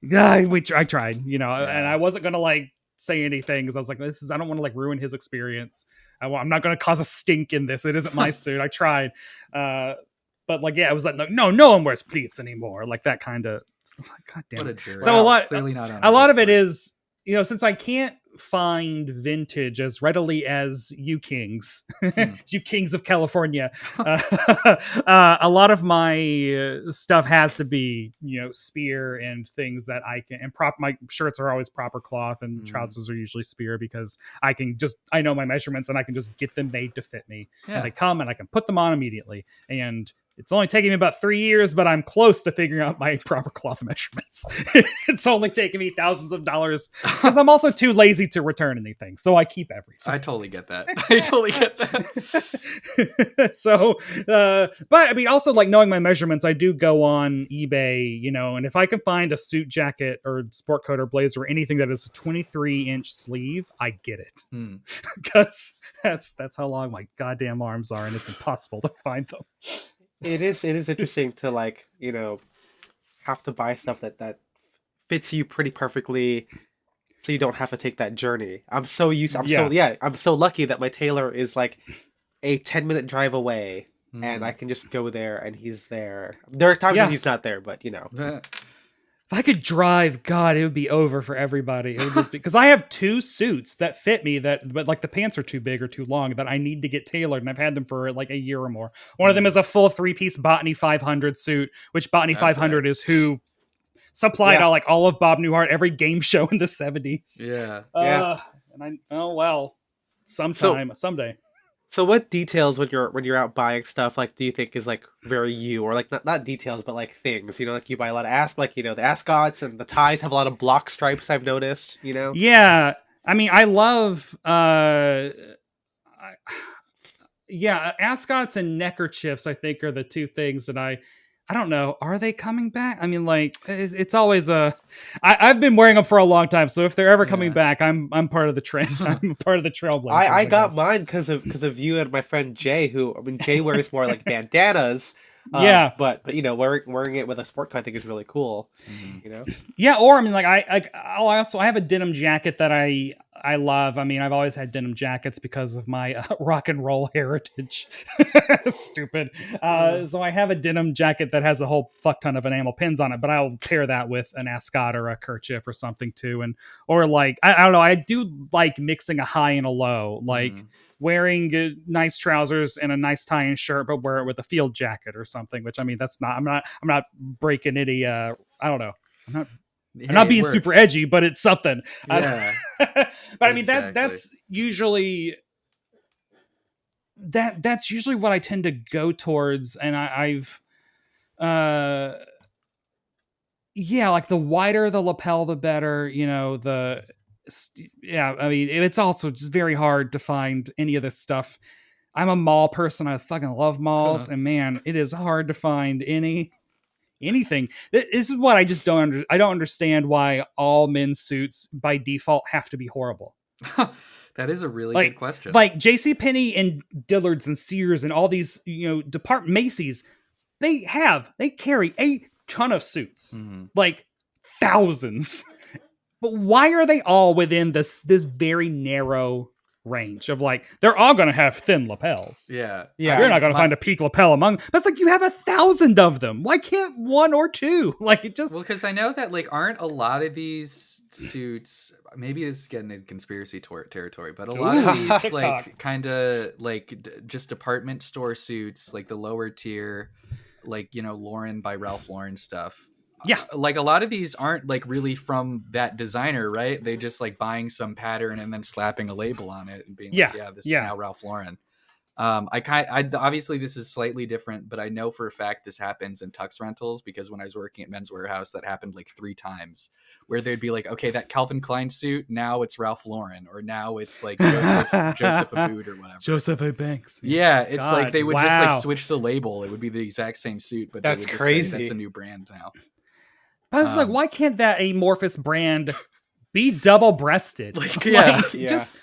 Yeah, I tried, you know, and I wasn't gonna like say anything because I was like, I don't want to like ruin his experience. I'm not gonna cause a stink in this. It isn't my suit. I tried, but like, yeah, it was like, no one wears pleats anymore, like that kind of. God damn. What a jerk. So clearly not a lot of it is, you know, since I can't find vintage as readily as you kings, you kings of California, a lot of my stuff has to be, you know, spear and things that I can, and my shirts are always proper cloth and trousers are usually spear because I know my measurements and I can just get them made to fit me. And they come and I can put them on immediately. And it's only taking me about 3 years, but I'm close to figuring out my proper cloth measurements. It's only taking me thousands of dollars because I'm also too lazy to return anything. So I keep everything. I totally get that. So, but I mean, also like knowing my measurements, I do go on eBay, you know, and if I can find a suit jacket or sport coat or blazer or anything that is a 23-inch sleeve, I get it. Because that's how long my goddamn arms are, and it's impossible to find them. It is interesting to like, you know, have to buy stuff that fits you pretty perfectly so you don't have to take that journey. I'm so lucky that my tailor is like a 10-minute drive away and I can just go there and he's there. There are times when he's not there, but you know. If I could drive, God, it would be over for everybody. It would just because I have 2 suits that fit me but like the pants are too big or too long that I need to get tailored, and I've had them for like a year or more. One of them is a full 3-piece Botany 500 suit, which Botany 500 is who supplied all of Bob Newhart every game show in the 70s. And someday. So what details when you're out buying stuff, like, do you think is like very you, or like not details but like things, you know, like you buy a lot of like, you know, the Ascots and the ties have a lot of block stripes, I've noticed, you know? Yeah. I mean, I love Ascots and neckerchiefs, I think, are the 2 things that I don't know. Are they coming back? I mean, like, it's always I've been wearing them for a long time, so if they're ever coming back, I'm part of the trend. I'm part of the trailblazers. I got mine because of you and my friend Jay, who, I mean, Jay wears more like bandanas. But you know, wearing it with a sport coat I think is really cool. You know. Yeah, or I mean, like I have a denim jacket that I love. I mean, I've always had denim jackets because of my rock and roll heritage. Stupid. So I have a denim jacket that has a whole fuck ton of enamel pins on it, but I'll pair that with an ascot or a kerchief or something too, or like I don't know. I do like mixing a high and a low, like. Wearing nice trousers and a nice tie and shirt, but wear it with a field jacket or something. Which I mean, I'm not breaking any. I don't know. I'm not being super edgy, but it's something. Yeah. But I mean that's usually that's usually what I tend to go towards, and I've like the wider the lapel, the better. You know I mean, it's also just very hard to find any of this stuff. I'm a mall person. I fucking love malls, and man, it is hard to find anything. This is what I just don't understand why all men's suits by default have to be horrible. That is a really good question. Like JCPenney and Dillard's and Sears and all these, you know, Macy's, they carry a ton of suits, like thousands. But why are they all within this very narrow range of like, they're all going to have thin lapels? Yeah. You're not going to find a peak lapel among them. But it's like, you have 1,000 of them. Why can't 1 or 2? Like, it just... Well, because I know that, like, aren't a lot of these suits... Maybe this is getting into conspiracy territory, but a lot of these, like, kind of, like, just department store suits, like the lower tier, like, you know, Lauren by Ralph Lauren stuff. Yeah. Like a lot of these aren't like really from that designer, right? They just like buying some pattern and then slapping a label on it and being like, this is now Ralph Lauren. I obviously this is slightly different, but I know for a fact this happens in tux rentals because when I was working at Men's Warehouse, that happened like 3 times, where they'd be like, okay, that Calvin Klein suit, now it's Ralph Lauren, or now it's like Joseph Aboud or whatever. Joseph A. Banks. Yeah, it's God, like they would just like switch the label. It would be the exact same suit, but that's they would crazy. Just say that's a new brand now. I was like, why can't that amorphous brand be double-breasted? Just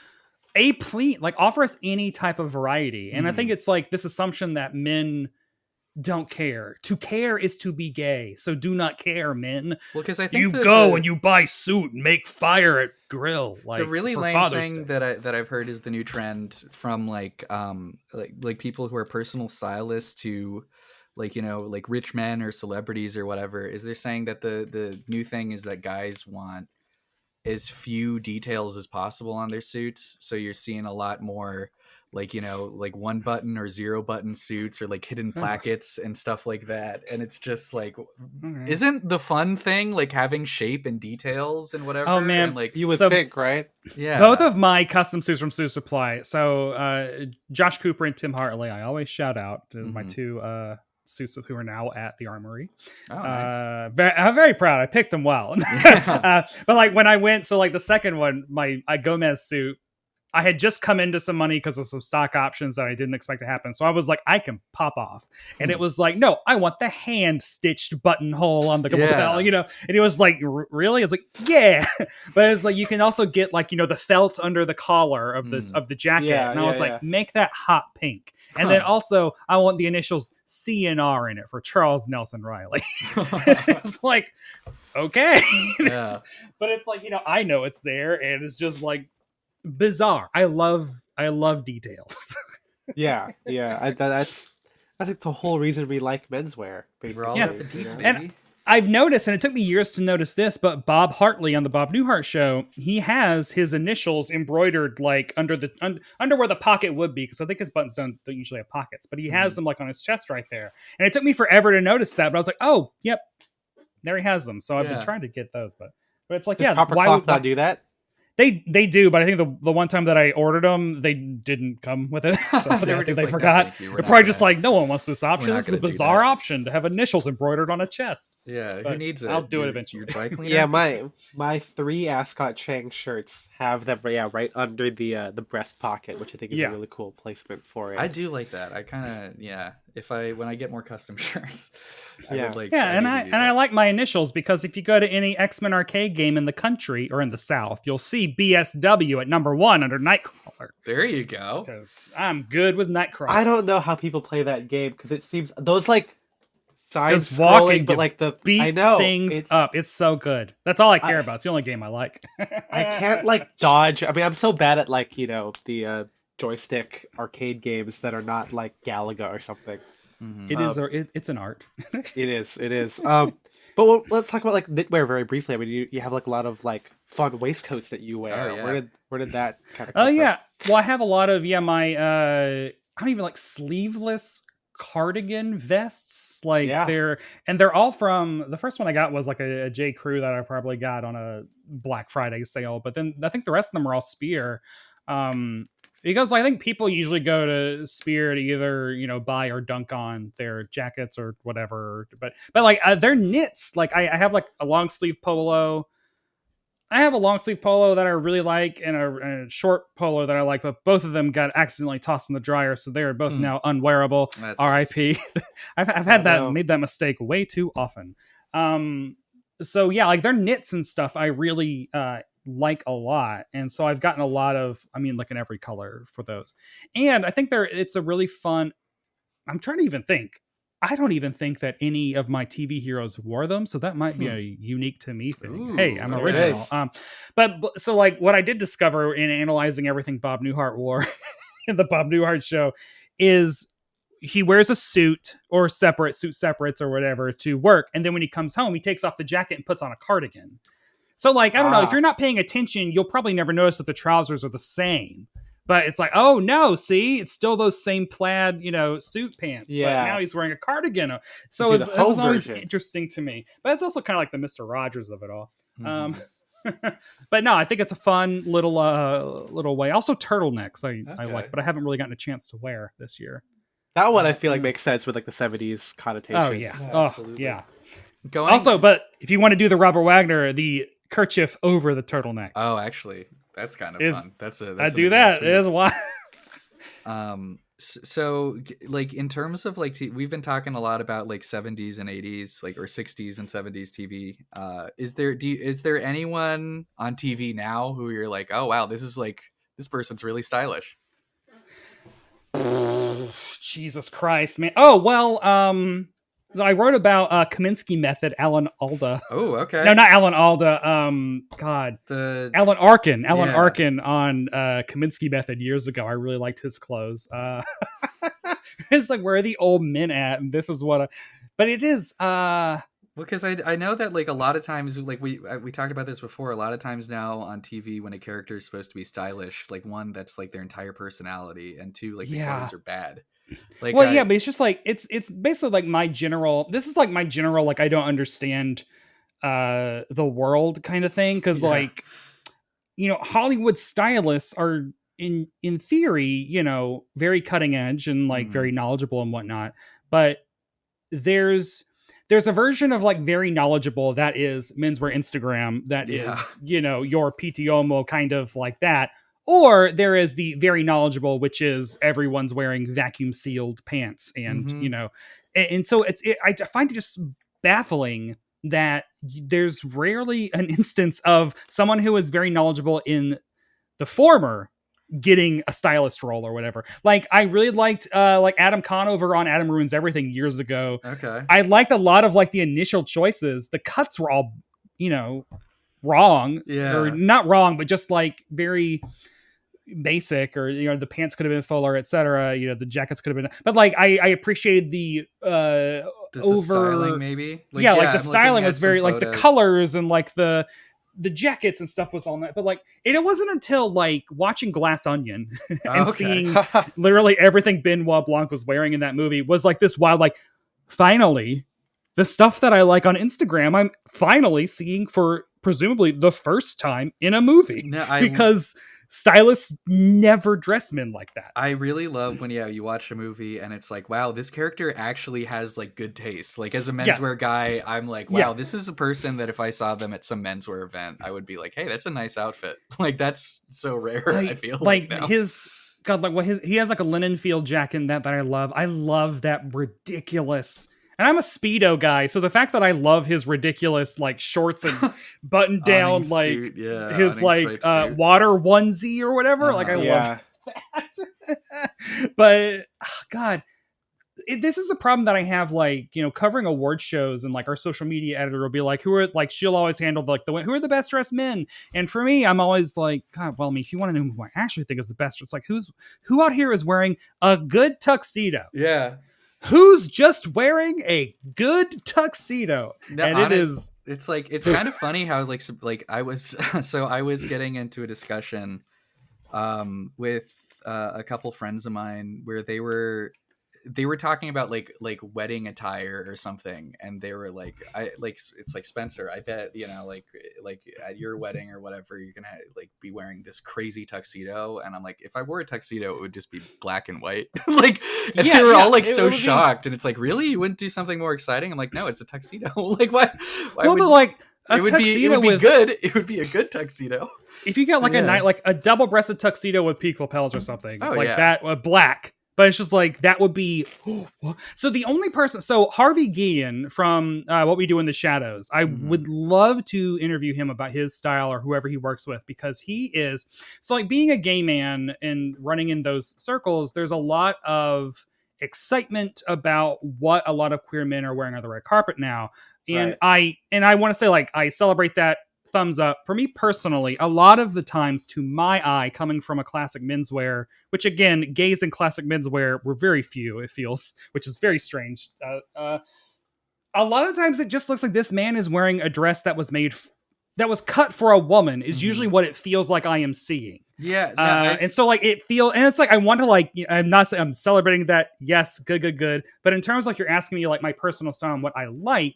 like offer us any type of variety. And I think it's like this assumption that men don't care. To care is to be gay. So do not care, men. Well, because I think you go and you buy suit and make fire at grill. Like the really lame thing that I've heard is the new trend from like people who are personal stylists to like, you know, like rich men or celebrities or whatever, is they're saying that the new thing is that guys want as few details as possible on their suits. So you're seeing a lot more like, you know, like 1 button or 0 button suits or like hidden plackets and stuff like that. And it's just like, isn't the fun thing like having shape and details and whatever? Oh man, and, like you would think, right? Yeah. Both of my custom suits from Suit Supply. So Josh Cooper and Tim Hartley, I always shout out to my 2 suits who are now at the Armory. Oh, nice. I'm very proud. I picked them well. But like when I went, so like the second one, my Gomez suit, I had just come into some money because of some stock options that I didn't expect to happen. So I was like, I can pop off. And it was like, no, I want the hand stitched buttonhole on the lapel, you know? And it was like, really? It's like, yeah. But it's like, you can also get like, you know, the felt under the collar of this, of the jacket. And I was like, make that hot pink. And then also I want the initials CNR in it for Charles Nelson Riley. It's like, okay. But it's like, you know, I know it's there and it's just like, bizarre. I love details. That's I think the whole reason we like menswear. Basically, we're all about the deets, baby. And I've noticed, and it took me years to notice this, but Bob Hartley on the Bob Newhart show, he has his initials embroidered like under where the pocket would be, because I think his buttons don't usually have pockets, but he has them like on his chest right there. And it took me forever to notice that, but I was like, oh, yep, there he has them. So I've been trying to get those, but it's like, proper cloth not do that? They do, but I think the one time that I ordered them, they didn't come with it. So they forgot. They're probably just like, no one wants this option. This is a bizarre option to have initials embroidered on a chest. Yeah, but who needs it? I'll do it eventually. Your dry cleaner? Yeah, my 3 Ascot Chang shirts have them right under the breast pocket, which I think is a really cool placement for it. I do like that. I kind of when I get more custom shirts, I would like. Yeah, I like my initials because if you go to any X-Men arcade game in the country or in the South, you'll see BSW at number 1 under Nightcrawler. There you go. Because I'm good with Nightcrawler. I don't know how people play that game because it seems those like side just scrolling, walking, but like the beat I know things up. It's so good. That's all I care about. It's the only game I like. I can't like dodge. I mean, I'm so bad at like, you know, the joystick arcade games that are not like Galaga or something. It's an art. It is. But let's talk about like knitwear very briefly. I mean, you have like a lot of like fun waistcoats that you wear. Oh, yeah. Where did that kind of? Oh yeah. Well, I have a lot of my I don't even like sleeveless cardigan vests. Like they're all from the first one I got was like a J. Crew that I probably got on a Black Friday sale. But then I think the rest of them are all Spear. Because I think people usually go to Spear to either, you know, buy or dunk on their jackets or whatever. But like they're knits. Like I have like a long sleeve polo. I have a long sleeve polo that I really like and a short polo that I like, but both of them got accidentally tossed in the dryer, so they are both now unwearable. R.I.P. I've made that mistake way too often. So yeah, like they're knits and stuff. I really like a lot, and so I've gotten a lot of, like in every color for those, and I think it's a really fun. I'm trying to even think. I don't even think that any of my TV heroes wore them, so that might be a unique to me thing. Ooh, hey, I'm original. But so like what I did discover in analyzing everything Bob Newhart wore in the Bob Newhart show is he wears a suit or suit separates or whatever to work, and then when he comes home, he takes off the jacket and puts on a cardigan. So like I don't know, if you're not paying attention, you'll probably never notice that the trousers are the same. But it's like, oh no, see, it's still those same plaid, suit pants. Yeah. But now he's wearing a cardigan. So it was always interesting to me. But it's also kind of like the Mr. Rogers of it all. Mm-hmm. But no, I think it's a fun little way. Also turtlenecks I like, but I haven't really gotten a chance to wear this year. That one I feel like makes sense with like the 70s connotation. Oh yeah. Absolutely. Yeah. But if you want to do the Robert Wagner, the kerchief over the turtleneck. Oh, actually, that's kind of fun. I do that. It is why. So like in terms of like we've been talking a lot about like 70s and 80s like or 60s and 70s TV. Is there anyone on TV now who you're like, oh wow, this person's really stylish? Jesus Christ, man. Oh well, I wrote about Kaminsky Method, Alan Alda. Oh, okay. No, not Alan Alda. Alan Arkin. Arkin on Kaminsky Method years ago. I really liked his clothes. It's like, where are the old men at? And this is what. But it is. Because I know that like a lot of times, like we talked about this before, a lot of times now on TV when a character is supposed to be stylish, like one, that's like their entire personality, and two, like the clothes are bad. Like, but it's just like it's basically like my general. This is like my general like I don't understand the world kind of thing, because like Hollywood stylists are in theory very cutting edge and like very knowledgeable and whatnot, but there's a version of like very knowledgeable that is menswear Instagram that is your PTOMO kind of like that. Or there is the very knowledgeable, which is everyone's wearing vacuum sealed pants. And, and so I find it just baffling that there's rarely an instance of someone who is very knowledgeable in the former getting a stylist role or whatever. Like I really liked like Adam Conover on Adam Ruins Everything years ago. Okay. I liked a lot of like the initial choices. The cuts were all, wrong. Yeah. Or not wrong, but just like very basic, or the pants could have been fuller, etc. The jackets could have been, but like I appreciated the the styling maybe. Like the styling was very like the colors and like the jackets and stuff was all that, but like it wasn't until like watching Glass Onion and seeing literally everything Benoit Blanc was wearing in that movie was like this wild, like finally the stuff that I like on Instagram I'm finally seeing for presumably the first time in a movie. Because stylists never dress men like that. I really love when you watch a movie and it's like, wow, this character actually has like good taste. Like as a menswear guy, I'm like, wow, this is a person that if I saw them at some menswear event, I would be like, hey, that's a nice outfit. Like that's so rare. I feel like now. He has like a linen field jacket that I love. I love that ridiculous. And I'm a Speedo guy, so the fact that I love his ridiculous like shorts and button down like his like water onesie or whatever, like I love that. But God, this is a problem that I have, like covering award shows, and like our social media editor will be like, she'll always handle like who are the best dressed men, and for me, I'm always like, God, well, I mean, if you want to know who I actually think is the best, it's like who out here is wearing a good tuxedo? Yeah. Who's just wearing a good tuxedo? No, and it's like, it's kind of funny how like I was getting into a discussion with a couple friends of mine where they were talking about like wedding attire or something, and they were like, it's like, Spencer, I bet like at your wedding or whatever you're gonna like be wearing this crazy tuxedo, and I'm like, if I wore a tuxedo it would just be black and white. Like, and they were all like so shocked, and it's like, really, you wouldn't do something more exciting? I'm like, no, it's a tuxedo. Like why would, but like it would be good. It would be a good tuxedo if you got like a night, like a double-breasted tuxedo with peak lapels or something that black. But it's just like, that would be... So the only person... So Harvey Guillen from What We Do in the Shadows, I would love to interview him about his style or whoever he works with, because he is... So like being a gay man and running in those circles, there's a lot of excitement about what a lot of queer men are wearing on the red carpet now. And I want to say, like, I celebrate that. Thumbs up. For me personally, a lot of the times, to my eye, coming from a classic menswear, which again, gays in classic menswear were very few, it feels, which is very strange. A lot of times it just looks like this man is wearing a dress that was cut for a woman, is usually what it feels like I am seeing. Yeah. And so like and it's like, I want to like, I'm celebrating that. Yes. Good. But in terms of like, you're asking me like my personal style and what I like,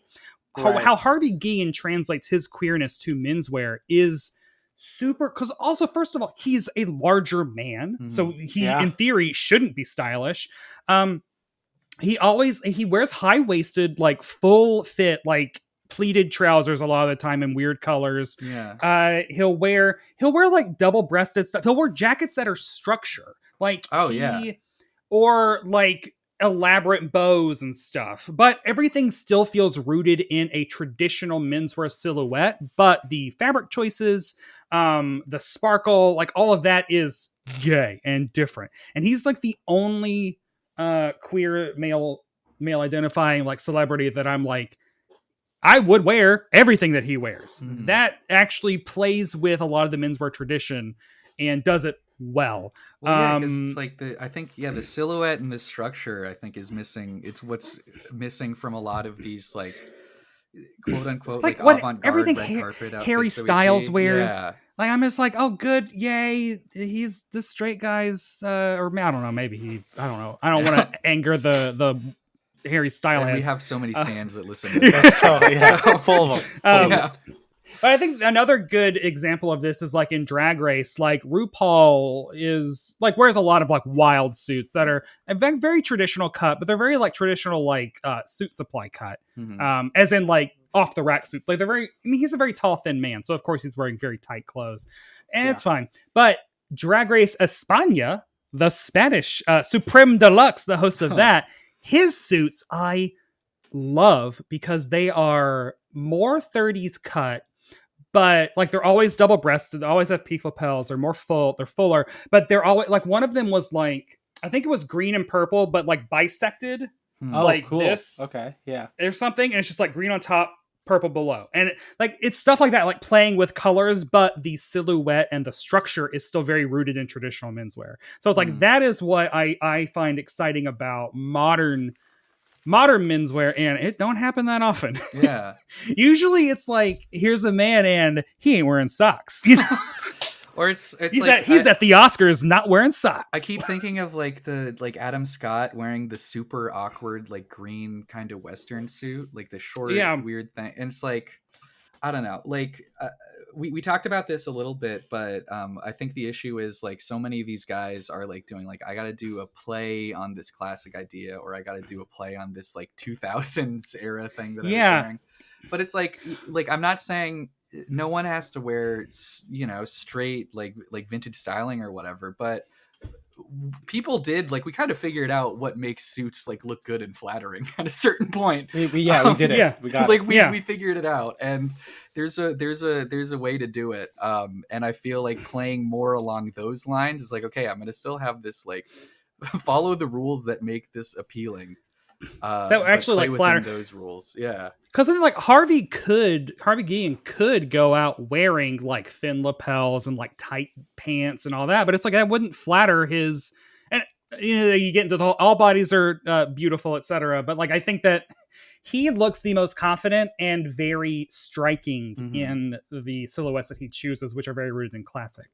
how Harvey Guillen translates his queerness to menswear is super, because also, first of all, he's a larger man, so he in theory shouldn't be stylish. He wears high-waisted, like full fit, like pleated trousers a lot of the time in weird colors. He'll wear like double-breasted stuff. He'll wear jackets that are structure, like or like elaborate bows and stuff, but everything still feels rooted in a traditional menswear silhouette. But the fabric choices, the sparkle, like all of that is gay and different. And he's like the only queer male identifying like celebrity that I'm like, I would wear everything that he wears. That actually plays with a lot of the menswear tradition and does it well. Because it's like the silhouette and the structure I think is missing. It's what's missing from a lot of these like quote unquote like avant-garde everything red carpet Harry Styles wears. Like I'm just like, oh good, yay, he's the straight guys, or I don't know, maybe I don't know. I don't want to anger the Harry Styles heads. We have so many stands that listen to this. Full of them. But I think another good example of this is like in Drag Race, like RuPaul is like wears a lot of like wild suits that are a very traditional cut, but they're very like traditional like suit supply cut, as in like off the rack suits. Like they're very. I mean, he's a very tall, thin man, so of course he's wearing very tight clothes, and it's fine. But Drag Race España, the Spanish Supreme Deluxe, the host of that, his suits I love because they are more 30s cut. But like they're always double breasted, they always have peak lapels, they're fuller, but they're always like one of them was like I think it was green and purple, but like bisected. Like cool. This. Okay, yeah. Or something, and it's just like green on top, purple below. And it's stuff like that, like playing with colors, but the silhouette and the structure is still very rooted in traditional menswear. So it's like that is what I find exciting about modern menswear, and it don't happen that often. Yeah. Usually it's like, here's a man and he ain't wearing socks. Or it's he's at the Oscars not wearing socks. I keep thinking of like Adam Scott wearing the super awkward like green kind of Western suit, like the short weird thing. And it's like, I don't know, like we talked about this a little bit, but I think the issue is like so many of these guys are like doing like, I got to do a play on this classic idea, or I got to do a play on this like 2000s era thing that I was wearing. But it's like I'm not saying no one has to wear, you know, straight like vintage styling or whatever, but people did, like, we kind of figured out what makes suits like look good and flattering at a certain point. We did it. Yeah. We got like it. we figured it out, and there's a way to do it. And I feel like playing more along those lines is like, okay, I'm gonna still have this like follow the rules that make this appealing. That actually like flatter those rules, yeah. Because then like Harvey Guillen could go out wearing like thin lapels and like tight pants and all that, but it's like that wouldn't flatter his. And you know, you get into the whole all bodies are beautiful, etc. But like I think that he looks the most confident and very striking in the silhouettes that he chooses, which are very rooted in classic.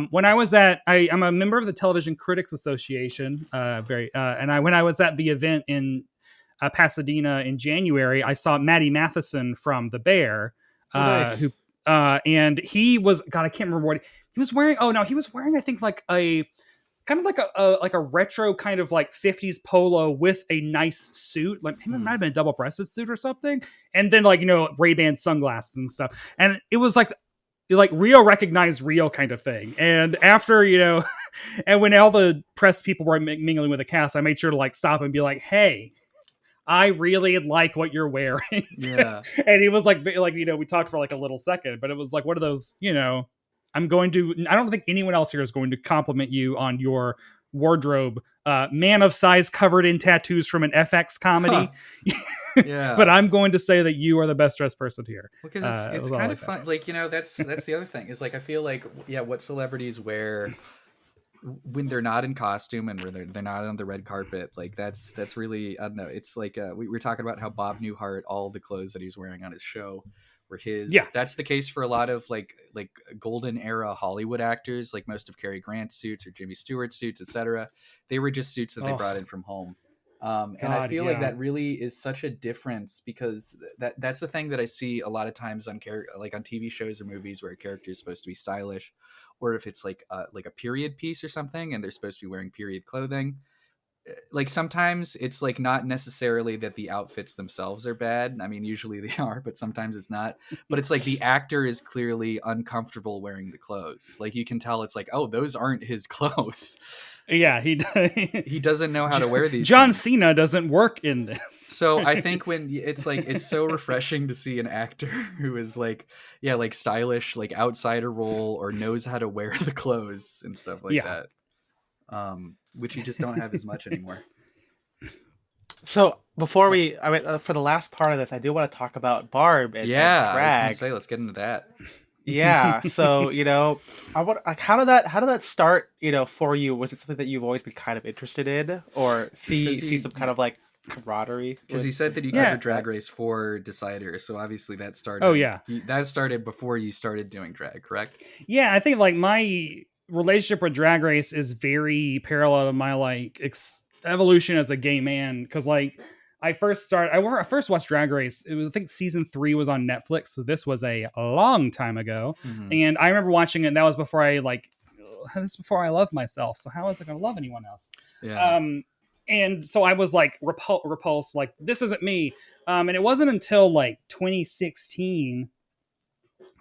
When I was I'm a member of the Television Critics Association, when I was at the event in Pasadena in January, I saw Maddie Matheson from The Bear, nice. and he was, God, I can't remember what he was wearing. Oh no, he was wearing, I think like a kind of like a retro kind of like 50s polo with a nice suit. Like it might have been a double breasted suit or something. And then like, you know, Ray-Ban sunglasses and stuff. And it was like Rio recognized Rio kind of thing. And after, you know, and when all the press people were mingling with the cast, I made sure to like stop and be like, hey, I really like what you're wearing. Yeah. And he was like, you know, we talked for like a little second, but it was like one of those, you know, I don't think anyone else here is going to compliment you on your wardrobe. Man of size covered in tattoos from an FX comedy. Yeah. But I'm going to say that you are the best dressed person here. Because it's kind of fun. Like, you know, that's the other thing is like, I feel like, what celebrities wear when they're not in costume and when they're not on the red carpet, like that's really, I don't know. It's like, we were talking about how Bob Newhart, all the clothes that he's wearing on his show were his. Yeah. That's the case for a lot of like golden era Hollywood actors, like most of Cary Grant's suits or Jimmy Stewart's suits, etc. They were just suits that they brought in from home. And I feel like that really is such a difference, because that's the thing that I see a lot of times on like on TV shows or movies where a character is supposed to be stylish, or if it's like a period piece or something and they're supposed to be wearing period clothing. Like sometimes it's like not necessarily that the outfits themselves are bad. I mean, usually they are, but sometimes it's not. But it's like the actor is clearly uncomfortable wearing the clothes. Like you can tell it's like, oh, those aren't his clothes. Yeah, he doesn't know how to wear these. John Cena doesn't work in this. So I think when it's like, it's so refreshing to see an actor who is like, yeah, like stylish, like outside a role, or knows how to wear the clothes and stuff like that. Which you just don't have as much anymore. So before for the last part of this, I do want to talk about Barb and drag. I was gonna say, let's get into that. Yeah. So how did that start? For you, was it something that you've always been kind of interested in, or see some kind of like camaraderie? Because he said that you covered Drag Race for Decider, so obviously that started. Oh yeah, that started before you started doing drag, correct? Yeah, I think like my relationship with Drag Race is very parallel to my like evolution as a gay man, because like I first watched Drag Race, it was, I think season 3 was on Netflix, so this was a long time ago. And I remember watching it, and that was before I this is before I loved myself, so how was I going to love anyone else? And so I was like repulsed, like this isn't me. And it wasn't until like 2016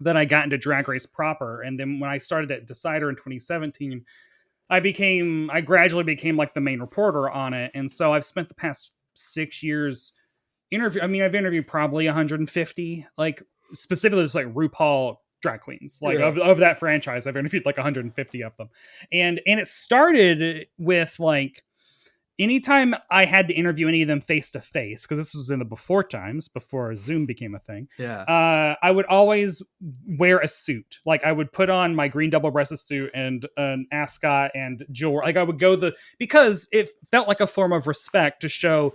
that I got into Drag Race proper. And then when I started at Decider in 2017, I gradually became like the main reporter on it. And so I've spent the past 6 years I've interviewed probably 150, like specifically just like RuPaul drag queens, like of that franchise. I've interviewed like 150 of them. And it started with like, anytime I had to interview any of them face to face, because this was in the before times, before Zoom became a thing. I would always wear a suit. Like I would put on my green double-breasted suit and an ascot and jewelry. Like I would go because it felt like a form of respect to show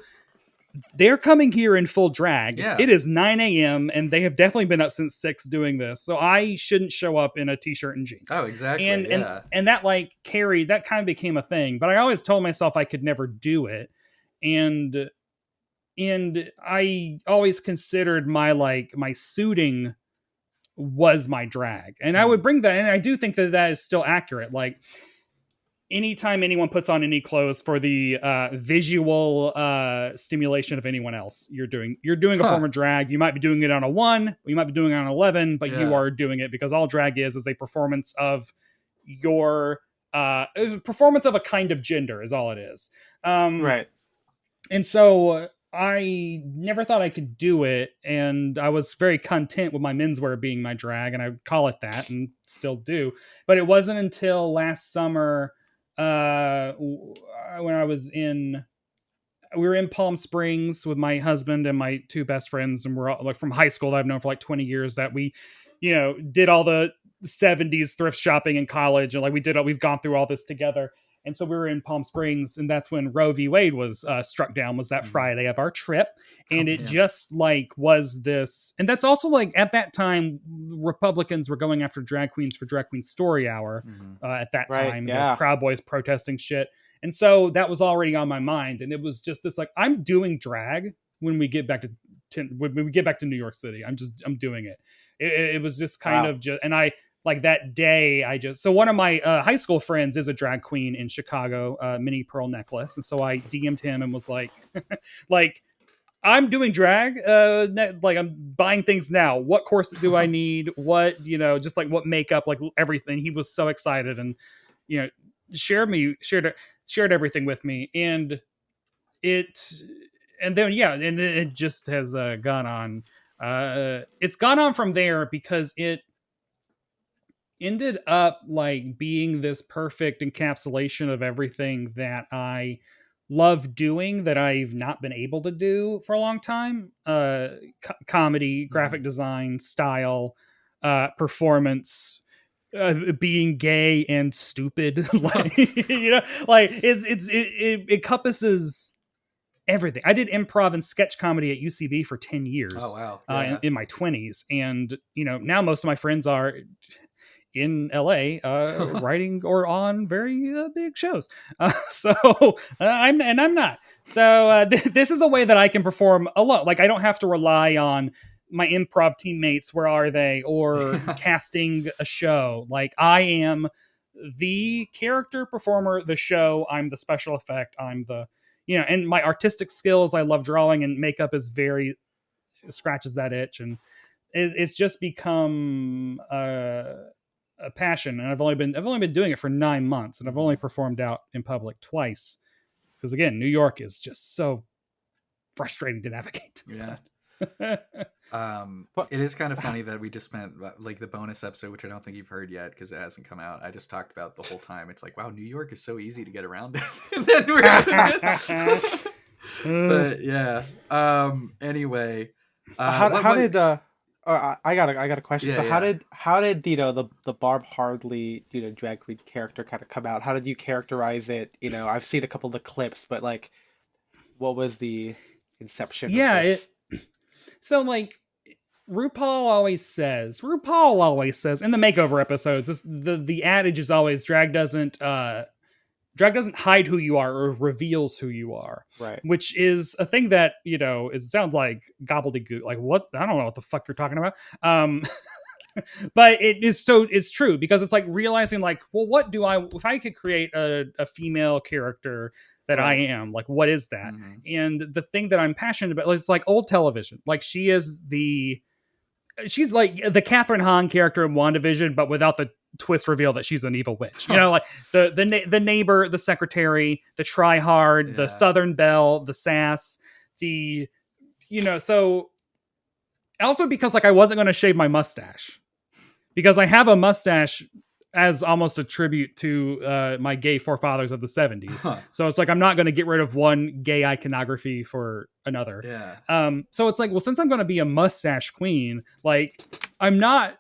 they're coming here in full drag. It is 9 a.m. and they have definitely been up since 6 doing this. So I shouldn't show up in a t-shirt and jeans. Oh, exactly. And that like that kind of became a thing. But I always told myself I could never do it. And I always considered my suiting was my drag. And I would bring that, and I do think that is still accurate. Like anytime anyone puts on any clothes for the visual stimulation of anyone else, you're doing a form of drag. You might be doing it on a 1, you might be doing it on 11, but you are doing it because all drag is a performance of your performance of a kind of gender is all it is. Right. And so I never thought I could do it, and I was very content with my menswear being my drag, and I call it that and still do. But it wasn't until last summer when we were in Palm Springs with my husband and my 2 best friends, and we're all like from high school that I've known for like 20 years, that we, did all the 70s thrift shopping in college, and like we've gone through all this together. And so we were in Palm Springs, and that's when Roe v. Wade was struck down, was that Friday of our trip. And it just like was this, and that's also like at that time, Republicans were going after drag queens for Drag Queen Story Hour at that time. The Proud Boys protesting shit. And so that was already on my mind. And it was just this, like, I'm doing drag when we get back to New York City. I'm doing it. It was just kind of just, and I, like that day, so one of my high school friends is a drag queen in Chicago, Mini Pearl Necklace. And so I DM'd him and was like, like, I'm doing drag, like I'm buying things now. What course do I need? What, just like what makeup, like everything. He was so excited and, shared everything with me. And then it just has gone on. It's gone on from there because it ended up like being this perfect encapsulation of everything that I love doing that I've not been able to do for a long time. Comedy, graphic design, style, performance, being gay and stupid. Like, like it encompasses everything. I did improv and sketch comedy at UCB for 10 years. Oh, wow. In my 20s. And, now most of my friends are in LA writing or on very big shows. So I'm not. So this is a way that I can perform alone. Like I don't have to rely on my improv teammates. Where are they? Or casting a show. Like I am the character performer, the show. I'm the special effect. I'm the, and my artistic skills. I love drawing, and makeup is very scratches that itch, and it's just become a passion. And I've only been doing it for 9 months, and I've only performed out in public twice. Because again, New York is just so frustrating to navigate. Yeah. It is kind of funny that we just spent like the bonus episode, which I don't think you've heard yet because it hasn't come out. I just talked about the whole time. It's like, wow, New York is so easy to get around in. And then we're having this. But yeah. Anyway, how did I got a question. Yeah, so yeah. how did the Barb Hardley drag queen character kind of come out? How did you characterize it? I've seen a couple of the clips, but like, what was the inception? Yeah, of this? So like RuPaul always says in the makeover episodes, the adage is always drag doesn't hide who you are or reveals who you are. Right. Which is a thing that, it sounds like gobbledygook. Like what? I don't know what the fuck you're talking about. But it's true, because it's like realizing like, well, what do if I could create a female character that I am, like, what is that? Mm-hmm. And the thing that I'm passionate about is like old television. Like she's like the Catherine Hahn character in WandaVision, but without the twist reveal that she's an evil witch. Like the neighbor, the secretary, the try-hard, the Southern Belle, the sass, so also because like I wasn't going to shave my mustache, because I have a mustache as almost a tribute to my gay forefathers of the 70s. Huh. So it's like I'm not going to get rid of one gay iconography for another. Yeah. So it's like, well, since I'm going to be a mustache queen, like I'm not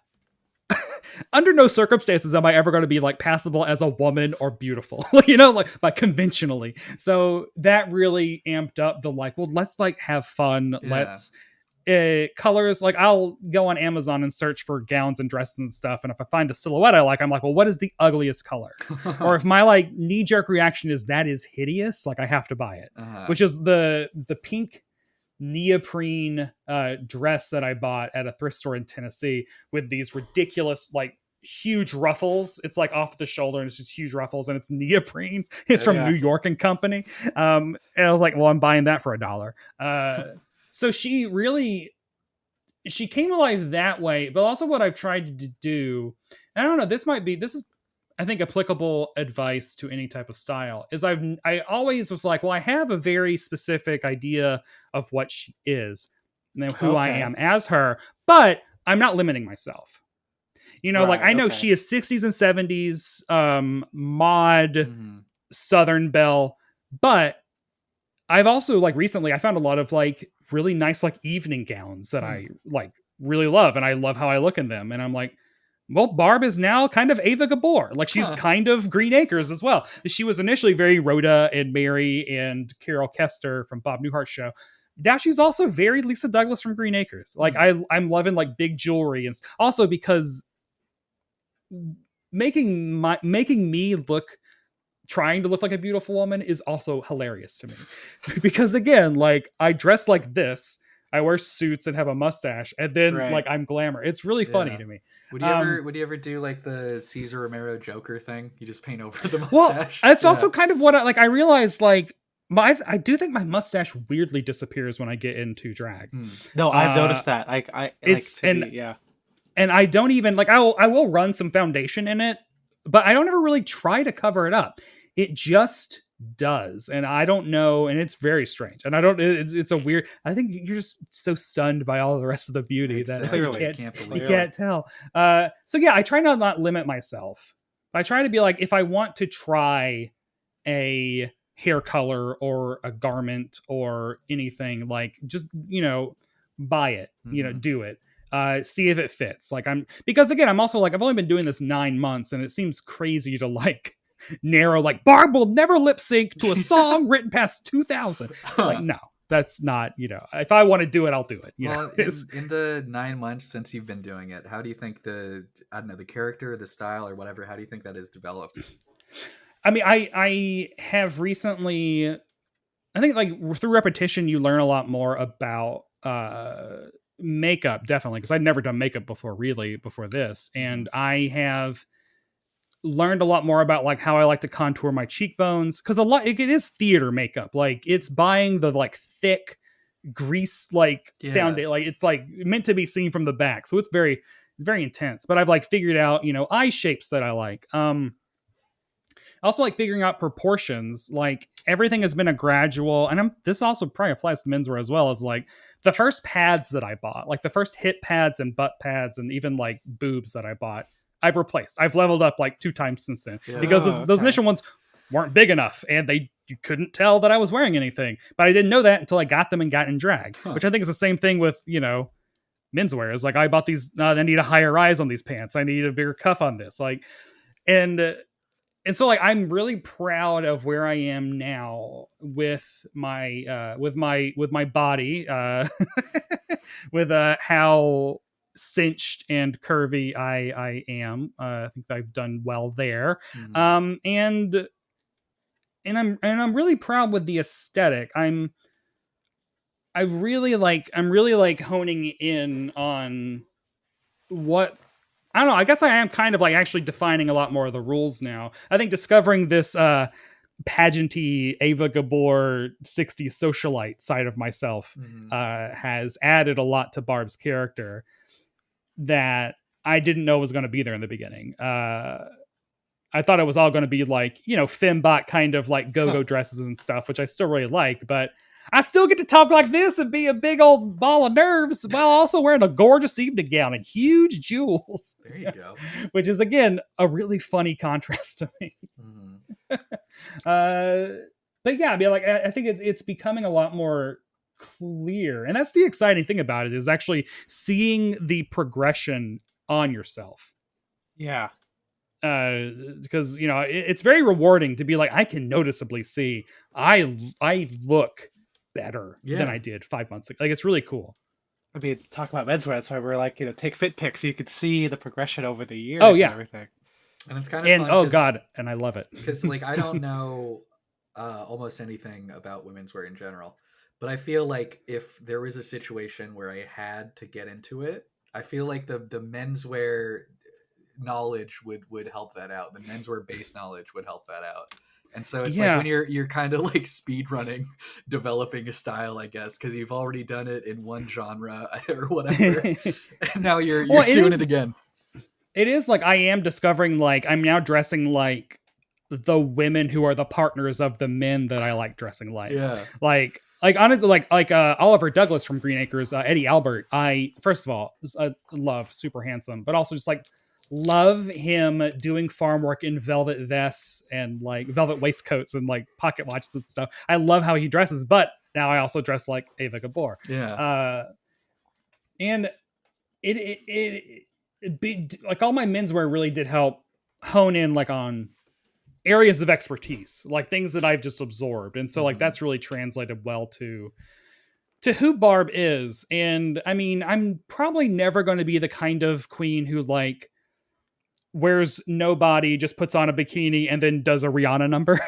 under no circumstances am I ever going to be like passable as a woman or beautiful, like conventionally. So that really amped up the like, well, let's like have fun. Yeah. Let's colors. Like I'll go on Amazon and search for gowns and dresses and stuff, and if I find a silhouette I like, I'm like, well, what is the ugliest color? Or if my like knee-jerk reaction is that is hideous, like I have to buy it. Which is the pink neoprene dress that I bought at a thrift store in Tennessee with these ridiculous like huge ruffles. It's like off the shoulder and it's just huge ruffles, and it's neoprene. It's from New York and Company. And I was like, well, I'm buying that for $1. So she came alive that way. But also what I've tried to do, and I don't know, this is I think applicable advice to any type of style, is I always was like, well, I have a very specific idea of what she is and then who I am as her, but I'm not limiting myself. Like I know she is 60s and 70s mod Southern Belle, but I've also like recently I found a lot of like really nice like evening gowns that I like really love, and I love how I look in them, and I'm like, well, Barb is now kind of Ava Gabor. Like she's kind of Green Acres as well. She was initially very Rhoda and Mary and Carol Kester from Bob Newhart's show. Now she's also very Lisa Douglas from Green Acres. Like I'm loving like big jewelry, and also because making me trying to look like a beautiful woman is also hilarious to me. Because again, like I dress like this, I wear suits and have a mustache, and then like I'm glamour. It's really funny to me. Would you ever do like the Cesar Romero Joker thing? You just paint over the mustache. Well, that's also kind of what I realized. Like I do think my mustache weirdly disappears when I get into drag. No, I've noticed that. And I don't even like I will run some foundation in it, but I don't ever really try to cover it up. It just does, and I don't know, and it's very strange, and I don't. It's a weird. I think you're just so stunned by all the rest of the beauty that you can't tell. So yeah, I try not limit myself. I try to be like, if I want to try a hair color or a garment or anything, like just buy it, do it. See if it fits. Because again, I'm also like, I've only been doing this 9 months, and it seems crazy to like narrow, like Barb will never lip sync to a song written past 2000. Like, no, that's not, if I want to do it, I'll do it. Well, in the 9 months since you've been doing it, how do you think the character, the style, or whatever, how do you think that has developed? I mean, I have recently, I think like through repetition, you learn a lot more about makeup, definitely, because I'd never done makeup before this. And I have learned a lot more about like how I like to contour my cheekbones, because it is theater makeup. Like it's buying the like thick grease like foundation, like it's like meant to be seen from the back, so it's very intense. But I've like figured out eye shapes that I like. Also like figuring out proportions. Like everything has been a gradual, and this also probably applies to menswear as well, as like the first pads that I bought, like the first hip pads and butt pads and even like boobs that I bought, I've replaced. I've leveled up like 2 times since then, because those initial ones weren't big enough, and you couldn't tell that I was wearing anything. But I didn't know that until I got them and got in drag, which I think is the same thing with menswear. Is like I bought these. I need a higher rise on these pants. I need a bigger cuff on this. Like, and so like I'm really proud of where I am now with my body, with how cinched and curvy I am. I think I've done well there. And I'm really proud with the aesthetic. I'm really like honing in on what, I don't know. I guess I am kind of like actually defining a lot more of the rules now. I think discovering this pageanty Ava Gabor 60s socialite side of myself has added a lot to Barb's character that I didn't know was going to be there in the beginning. I thought it was all going to be like, fembot kind of like go-go dresses and stuff, which I still really like, but I still get to talk like this and be a big old ball of nerves while also wearing a gorgeous evening gown and huge jewels. There you go. Which is, again, a really funny contrast to me. But yeah, I mean, like, I think it's becoming a lot more clear. And that's the exciting thing about it, is actually seeing the progression on yourself. Yeah. Because, it's very rewarding to be like, I can noticeably see I look better than I did 5 months ago. Like, it's really cool. I mean, talk about menswear. That's why we're like, take fit pics so you could see the progression over the years. Oh, yeah. And everything. And it's kind of fun, God, and I love it. Because like I don't know almost anything about women's wear in general, but I feel like if there was a situation where I had to get into it, I feel like the menswear knowledge would help that out. The menswear based knowledge would help that out. And so it's like when you're kind of like speed running, developing a style, I guess, because you've already done it in one genre or whatever, and now you're doing it again. It is like I am discovering, like, I'm now dressing like the women who are the partners of the men that I like dressing like. Yeah. Like honestly, like Oliver Douglas from Green Acres, Eddie Albert. I first of all love, super handsome, but also just like love him doing farm work in velvet vests and like velvet waistcoats and like pocket watches and stuff. I love how he dresses, but now I also dress like Ava Gabor. Yeah. And it like all my menswear really did help hone in like on areas of expertise, like things that I've just absorbed. And so like that's really translated well to who Barb is. And I mean, I'm probably never going to be the kind of queen who like wears no body, just puts on a bikini and then does a Rihanna number.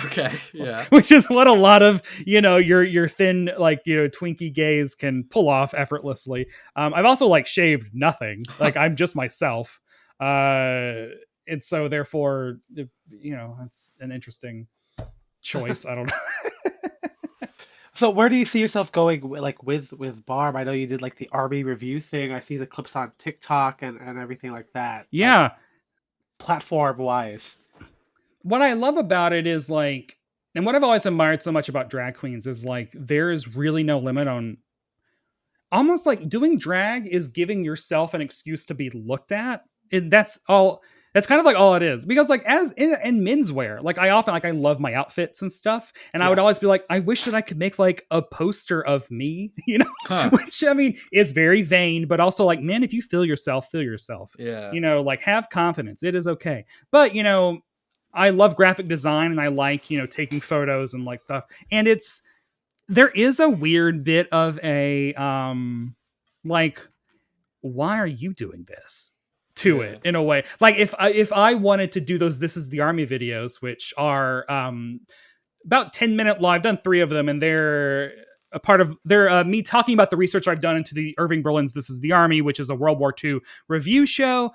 Okay. Yeah. Which is what a lot of, your thin, like, Twinkie gays can pull off effortlessly. I've also like shaved nothing. Like I'm just myself. And so therefore, it's an interesting choice. I don't know. So where do you see yourself going, like with Barb? I know you did like the Army review thing. I see the clips on TikTok and everything like that. Yeah. Like, platform wise, what I love about it is like, and what I've always admired so much about drag queens is like, there is really no limit on, almost like doing drag is giving yourself an excuse to be looked at. And that's kind of like all it is. Because like as in menswear, like I often, like I love my outfits and stuff. And I would always be like, I wish that I could make like a poster of me, which I mean is very vain, but also like, man, if you feel yourself. Yeah. Like have confidence. It is okay. But I love graphic design and I like, taking photos and like stuff. And it's there is a weird bit of a like, why are you doing this to it in a way? Like if I wanted to do those This Is the Army videos, which are about 10-minute long, I've done 3 of them, and they're a part of me talking about the research I've done into the Irving Berlin's This Is the Army, which is a World War II review show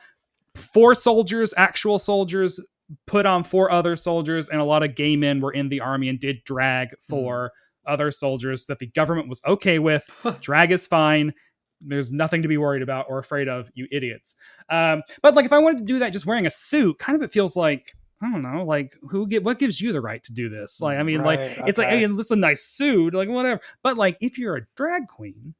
for soldiers, actual soldiers, put on for other soldiers, and a lot of gay men were in the army and did drag for other soldiers that the government was okay with. Drag is fine. There's nothing to be worried about or afraid of, you idiots. But like, if I wanted to do that just wearing a suit, kind of it feels like, I don't know, like what gives you the right to do this? Like, I mean, right, like, it's like, hey, this is a nice suit, like whatever. But like, if you're a drag queen,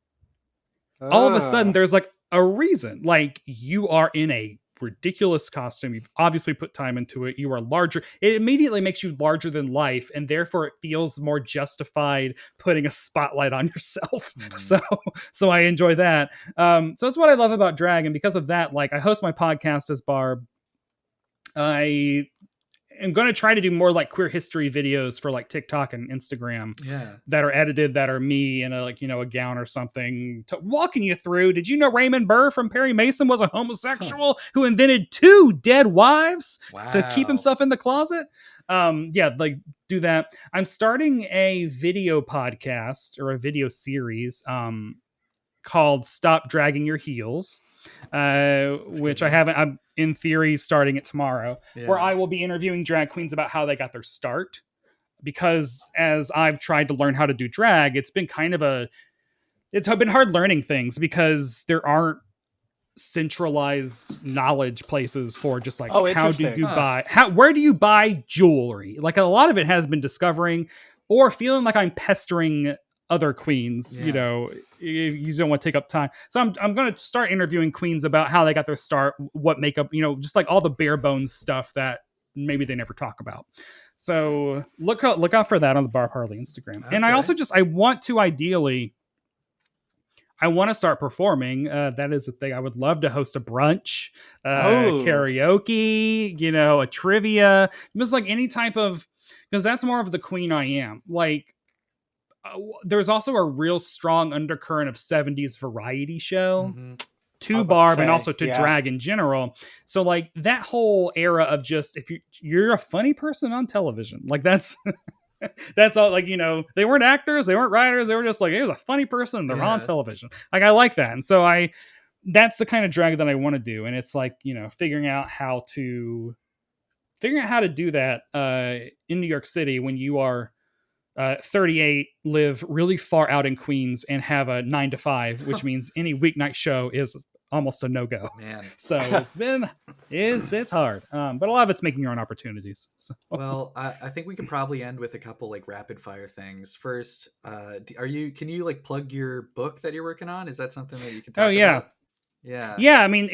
all of a sudden there's like a reason. Like, you are in a ridiculous costume. You've obviously put time into it. You are larger. It immediately makes you larger than life, and therefore it feels more justified putting a spotlight on yourself. So I enjoy that. So that's what I love about drag, and because of that, like, I host my podcast as Barb. I am going to try to do more like queer history videos for like TikTok and Instagram that are edited, that are me in a, like, you know, a gown or something, walking you through. Did you know Raymond Burr from Perry Mason was a homosexual who invented 2 dead wives to keep himself in the closet? Like, do that. I'm starting a video podcast or a video series called Stop Dragging Your Heels, which I haven't. I'm in theory starting it tomorrow, where I will be interviewing drag queens about how they got their start. Because as I've tried to learn how to do drag, it's been hard learning things, because there aren't centralized knowledge places for just like, where do you buy jewelry? Like, a lot of it has been discovering or feeling like I'm pestering other queens, you know, you don't want to take up time. So I'm going to start interviewing queens about how they got their start, what makeup, you know, just like all the bare bones stuff that maybe they never talk about. So look out for that on the Barb Harley Instagram. Okay. And I also I want to start performing. That is the thing. I would love to host a brunch, karaoke, you know, a trivia, just like any type of, because that's more of the queen I am. Like, there's also a real strong undercurrent of 70s variety show to Barb and also to drag in general. So like, that whole era of just, if you're a funny person on television, like that's that's all. Like, you know, they weren't actors, they weren't writers, they were just like, it was a funny person, they're on television. Like, I like that. And so that's the kind of drag that I want to do. And it's like, you know, figuring out how to do that in New York City when you are 38, live really far out in Queens, and have a 9 to 5, which means any weeknight show is almost a no-go. Man. So it's hard. But a lot of it's making your own opportunities. So. Well, I think we can probably end with a couple like rapid fire things. First, can you like plug your book that you're working on? Is that something that you can talk about? Yeah. I mean,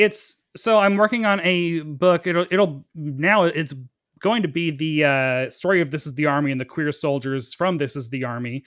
I'm working on a book. It's going to be the story of This Is the Army and the queer soldiers from This Is the Army,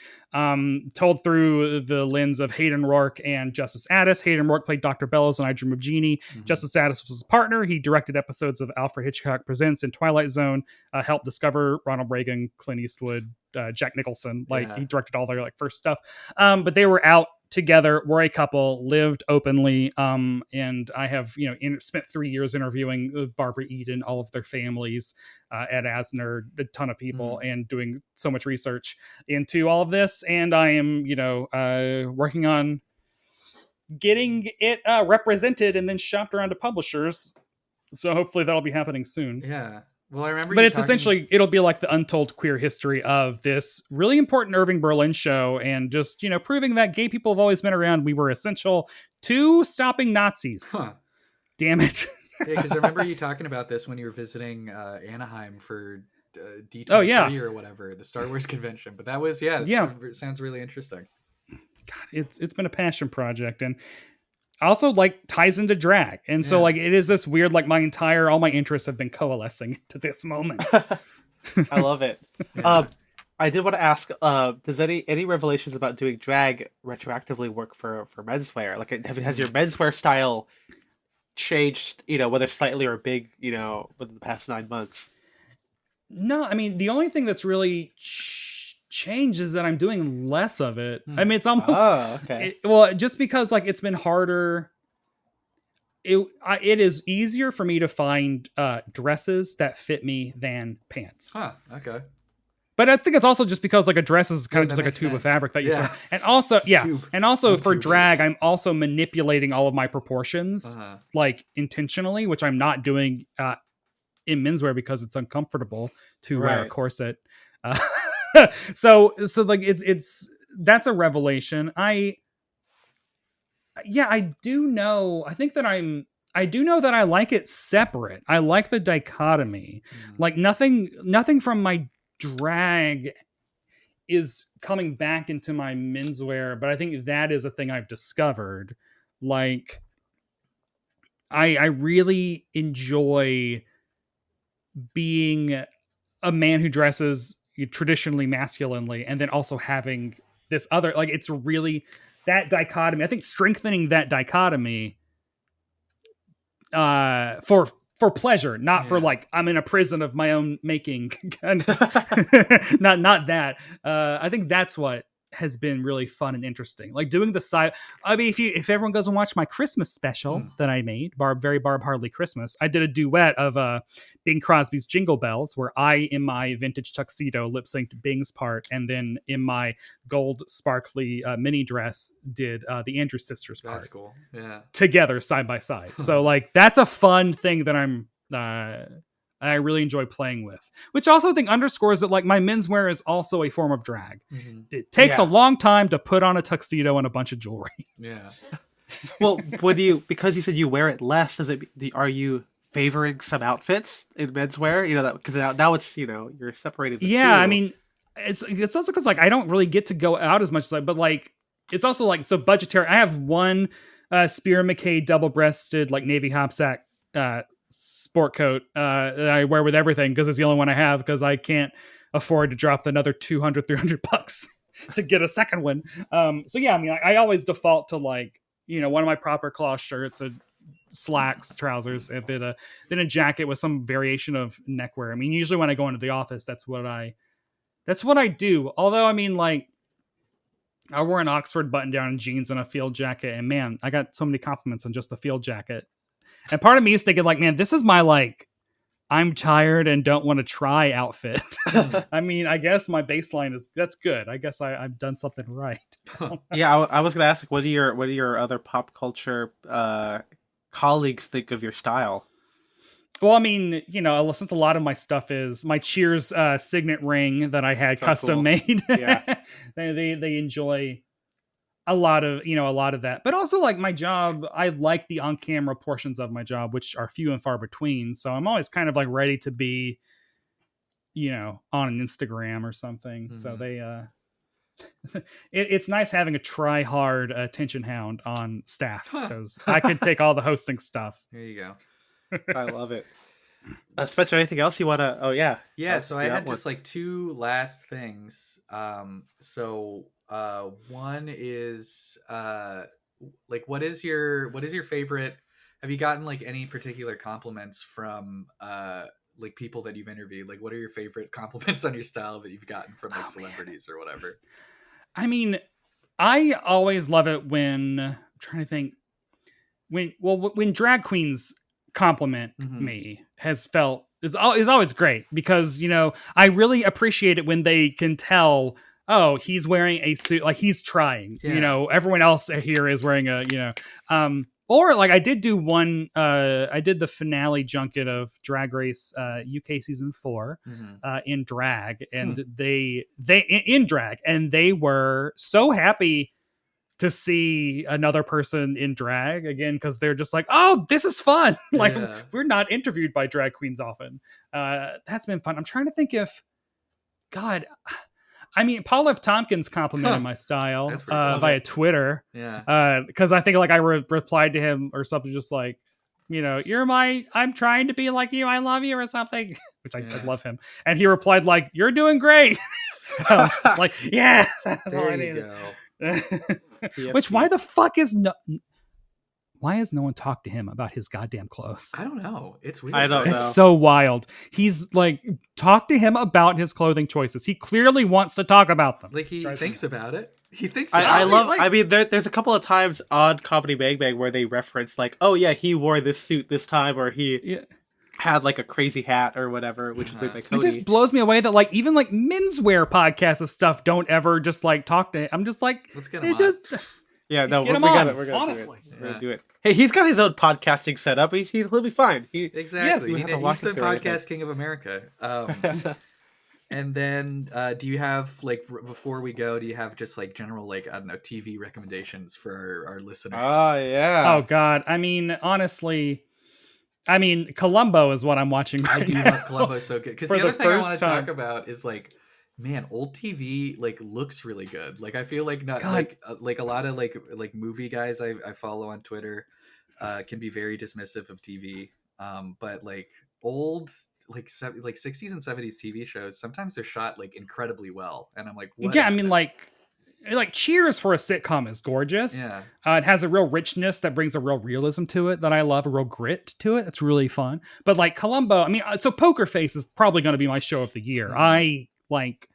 told through the lens of Hayden Rourke and Justice Addis. Hayden Rourke played Dr. Bellows and I Dream of Jeannie. Justice Addis was his partner. He directed episodes of Alfred Hitchcock Presents and Twilight Zone, helped discover Ronald Reagan, Clint Eastwood, Jack Nicholson. He directed all their like first stuff. But they were out together, were a couple, lived openly, and I have, you know, spent 3 years interviewing Barbara Eden, all of their families, Ed Asner, a ton of people, and doing so much research into all of this. And I am, you know, working on getting it represented and then shopped around to publishers. So hopefully that'll be happening soon. Yeah. Well, I remember, but it's essentially, it'll be like the untold queer history of this really important Irving Berlin show, and just, you know, proving that gay people have always been around. We were essential to stopping Nazis. Damn it. Yeah, because I remember you talking about this when you were visiting Anaheim for D23 or whatever, the Star Wars convention. But that was, it sounds really interesting. God, it's been a passion project, and also like ties into drag. And so like, it is this weird, like all my interests have been coalescing to this moment. I love it. I did want to ask, does any revelations about doing drag retroactively work for menswear? Like, has your menswear style changed, you know, whether slightly or big, you know, within the past 9 months? No, I mean, the only thing that's really changed is that I'm doing less of it. I mean, it's almost okay. Just because like it's been harder. It is easier for me to find dresses that fit me than pants. Okay. But I think it's also just because like a dress is kind of just like a tube sense. of fabric that you put on. And also, for drag, I'm also manipulating all of my proportions like intentionally, which I'm not doing in menswear because it's uncomfortable to wear a corset. So like it's that's a revelation. I do know. I think that I do know that I like it separate. I like the dichotomy. Like nothing from my drag is coming back into my menswear, but I think that is a thing I've discovered. Like I really enjoy being a man who dresses traditionally masculinely and then also having this other, like, it's really that dichotomy. I think strengthening that dichotomy for pleasure, not for like I'm in a prison of my own making. not that. I think that's what has been really fun and interesting. Like doing the side. I mean, if everyone goes and watch my Christmas special that I made, Barb Hardley Christmas, I did a duet of Bing Crosby's Jingle Bells, where I, in my vintage tuxedo, lip synced Bing's part, and then in my gold sparkly mini dress did the Andrews Sisters part. That's cool. Yeah. Together, side by side. So like that's a fun thing that I really enjoy playing with, which also I think underscores that like my menswear is also a form of drag. It takes a long time to put on a tuxedo and a bunch of jewelry. Yeah. Well, because you said you wear it less, are you favoring some outfits in menswear? You know, that because now it's, you know, you're separating the two. I mean, it's also because like I don't really get to go out as much as but like it's also like so budgetary. I have one Spear McKay double-breasted like navy hopsack sport coat that I wear with everything because it's the only one I have because I can't afford to drop another $200-$300 to get a second one. So yeah, I mean, I always default to like, you know, one of my proper cloth shirts, a slacks, trousers, and then a jacket with some variation of neckwear. I mean, usually when I go into the office, that's what I do. Although, I mean, like, I wore an Oxford button down and jeans and a field jacket, and man, I got so many compliments on just the field jacket. And part of me is thinking like, man, this is my like, I'm tired and don't want to try outfit. I mean, I guess my baseline that's good. I guess I've done something right. Yeah, I was gonna ask, like, what do your other pop culture colleagues think of your style? Well, I mean, you know, since a lot of my stuff is my Cheers signet ring that I had custom made, they enjoy a lot of that. But also, like, my job, I like the on-camera portions of my job, which are few and far between. So I'm always kind of like ready to be, you know, on an Instagram or something. Mm-hmm. So they it's nice having a try-hard attention hound on staff because I could take all the hosting stuff. There you go. I love it. Spencer, anything else you want to? Oh yeah. Yeah. So I had just like two last things. So one is like, what is your favorite? Have you gotten like any particular compliments from like people that you've interviewed? Like, what are your favorite compliments on your style that you've gotten from like celebrities or whatever? I mean, I always love it when I'm trying to think when drag queens compliment me has felt is always great because, you know, I really appreciate it when they can tell, oh, he's wearing a suit, like he's trying, you know, everyone else here is wearing a, you know, or like I did do one, I did the finale junket of Drag Race UK season 4 in drag, and they in drag, and they were so happy to see another person in drag again because they're just like, oh, this is fun. Like we're not interviewed by drag queens often. That's been fun. I'm trying to think if, God, I mean, Paul F. Tompkins complimented my style via Twitter. Yeah. Because I think like I replied to him or something just like, you know, I'm trying to be like you. I love you or something, which I love him. And he replied like, you're doing great. I was just like, yes, that's all I needed. There you go. Which why the fuck is why has no one talked to him about his goddamn clothes? I don't know. It's weird. I don't know. It's so wild. He's like, talk to him about his clothing choices. He clearly wants to talk about them. Like he thinks about it. He thinks. I love. I mean, there's a couple of times on Comedy Bang Bang where they reference like, oh yeah, he wore this suit this time, or he had like a crazy hat or whatever, which is made by Cody. It just blows me away that like even like menswear podcasts and stuff don't ever just like talk to him. I'm just like, let's get him just. Yeah, no, Get we him got on, it. We're gonna honestly. do it. Hey, he's got his own podcasting setup. He'll be fine. Exactly. Yes, he's the podcast king of America. And then, do you have like before we go? Do you have just like general like I don't know TV recommendations for our listeners? Oh yeah. Oh God. I mean, honestly, Columbo is what I'm watching. Right I do now. love Columbo so good because the other thing I want to time. talk about is like, man, old TV like looks really good. Like I feel like not God. like a lot of like movie guys I follow on Twitter can be very dismissive of TV. But like old like 60s and 70s TV shows, sometimes they're shot like incredibly well, and I'm like, what? Yeah, I mean like Cheers for a sitcom is gorgeous. Yeah. It has a real richness that brings a real realism to it that I love, a real grit to it. It's really fun. But like Columbo, I mean, so Poker Face is probably going to be my show of the year. Mm-hmm. I like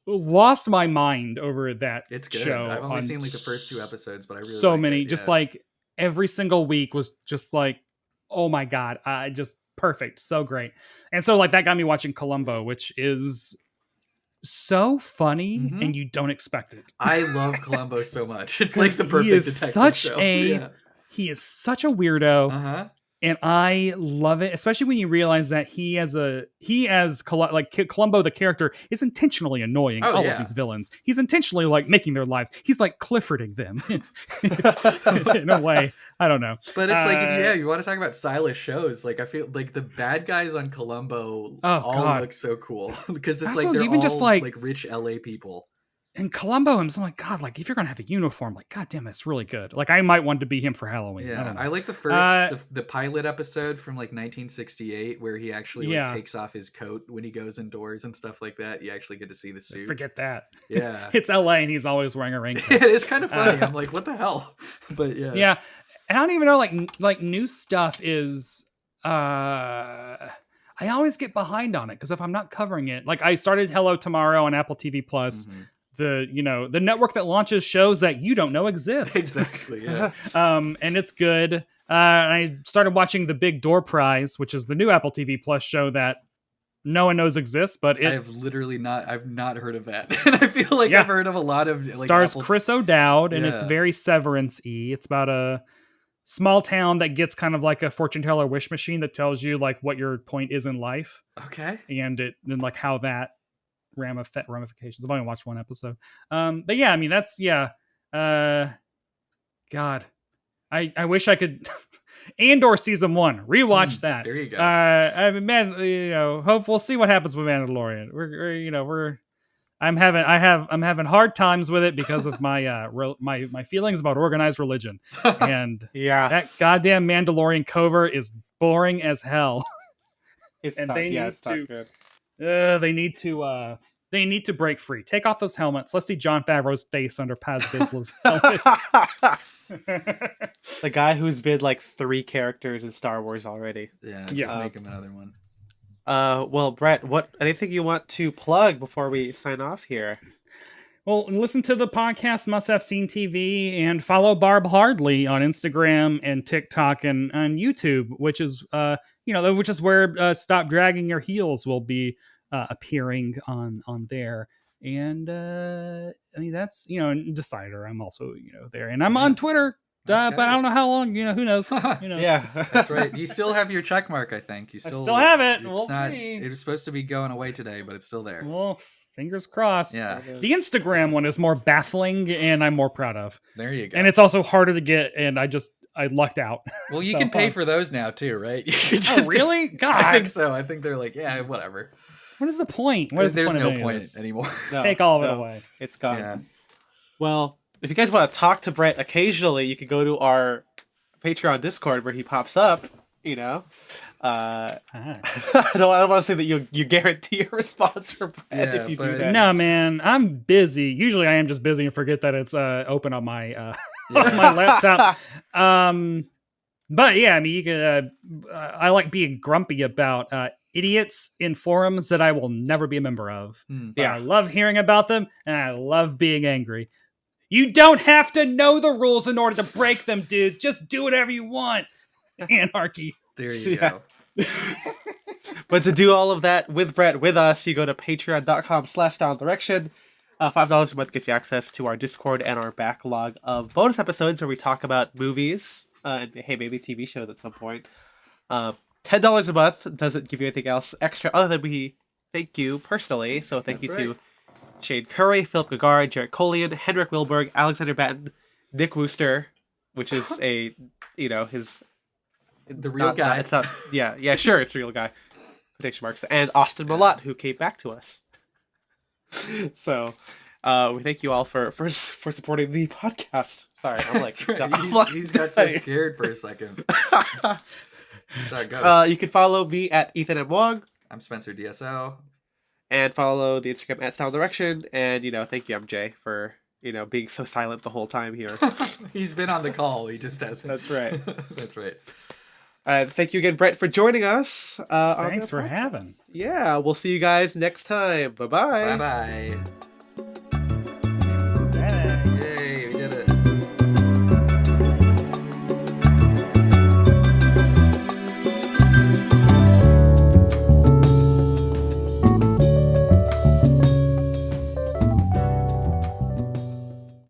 lost my mind over that It's good. show. I've only seen like the first 2 episodes, but I really so liked many. it. Just Yeah. like every single week was just like, oh my God, just perfect. So great. And so like that got me watching Columbo, which is so funny and you don't expect it. I love Columbo so much. It's like the perfect he is detective such show. He is such a weirdo. And I love it, especially when you realize that Columbo, the character, is intentionally annoying all of these villains. He's intentionally like making their lives. He's like Cliffording them in a way. I don't know. But it's like, if you want to talk about stylish shows, like I feel like the bad guys on Columbo look so cool because it's also, like they're even all just like rich LA people. And Columbo, I'm like, God, like if you're gonna have a uniform, like, God damn, it's really good. Like I might want to be him for Halloween. Yeah, I like the first the pilot episode from like 1968 where he actually takes off his coat when he goes indoors and stuff like that. You actually get to see the suit. Forget that. Yeah, it's LA and he's always wearing a raincoat. It is kind of funny. I'm like, what the hell? But yeah, and I don't even know like new stuff is. I always get behind on it because if I'm not covering it, like I started Hello Tomorrow on Apple TV Plus. The network that launches shows that you don't know exist. Exactly. Yeah. And it's good. I started watching The Big Door Prize, which is the new Apple TV Plus show that no one knows exists, but I've not heard of that. And I feel like I've heard of a lot of like, stars Chris O'Dowd, and it's very Severance-y. It's about a small town that gets kind of like a fortune teller wish machine that tells you like what your point is in life. Okay. And like how that ramifications. I've only watched 1 episode. But yeah, I mean that's God. I wish I could Andor season 1. Rewatch that. There you go. I mean, man, hope we'll see what happens with Mandalorian. I'm having hard times with it because of my my feelings about organized religion. And that goddamn Mandalorian cover is boring as hell. It's and not, it's not good. They need to break free. Take off those helmets. Let's see Jon Favreau's face under Paz Vizsla's helmet. The guy who's been like 3 characters in Star Wars already. Yeah. Make him another one. Well, Brett, anything you want to plug before we sign off here? Well, listen to the podcast Must Have Seen TV and follow Barb Hardley on Instagram and TikTok and on YouTube, which is where Stop Dragging Your Heels will be appearing on there. And I mean that's Decider. I'm also there, and I'm on Twitter. But I don't know how long. Who knows? Who knows? Yeah, that's right. You still have your check mark, I think. I still have it. We'll see. It was supposed to be going away today, but it's still there. Well, fingers crossed. Yeah. The Instagram one is more baffling, and I'm more proud of. There you go. And it's also harder to get, and I lucked out. Well, you can pay for those now too, right? Oh, really? God, I think so. I think they're like, yeah, whatever. What is the point? There's no point anymore. No, Take all of it away. It's gone. Yeah. Well, if you guys want to talk to Brett occasionally, you can go to our Patreon Discord where he pops up. I don't want to say that you guarantee a response from Brett if you do that. No, man, I'm busy. Usually, I am just busy and forget that it's open on my my laptop. But yeah, I mean, you can. I like being grumpy about idiots in forums that I will never be a member of. Yeah. I love hearing about them, and I love being angry. You don't have to know the rules in order to break them, dude. Just do whatever you want. Anarchy. There you go. But to do all of that with Brett, with us, you go to patreon.com/downdirection. $5 a month gets you access to our Discord and our backlog of bonus episodes where we talk about movies and maybe TV shows at some point. $10 a month doesn't give you anything else extra other than we thank you personally. So thank you to Shane Curry, Philip Gagar, Jarrett Colian, Henrik Wilberg, Alexander Batten, Nick Wooster, which is his the real guy. It's not. Yeah, sure, it's the real guy. Quotation marks. And Austin Malott, who came back to us. So, we thank you all for supporting the podcast. Sorry, I'm like, he's got so scared for a second. Sorry, go. You can follow me at Ethan M. Wong. I'm Spencer DSO. And follow the Instagram at Sound Direction. And thank you, MJ, for being so silent the whole time here. He's been on the call. He just hasn't. That's right. That's right. Thank you again, Brett, for joining us. Thanks for having. Yeah, we'll see you guys next time. Bye-bye. Bye-bye.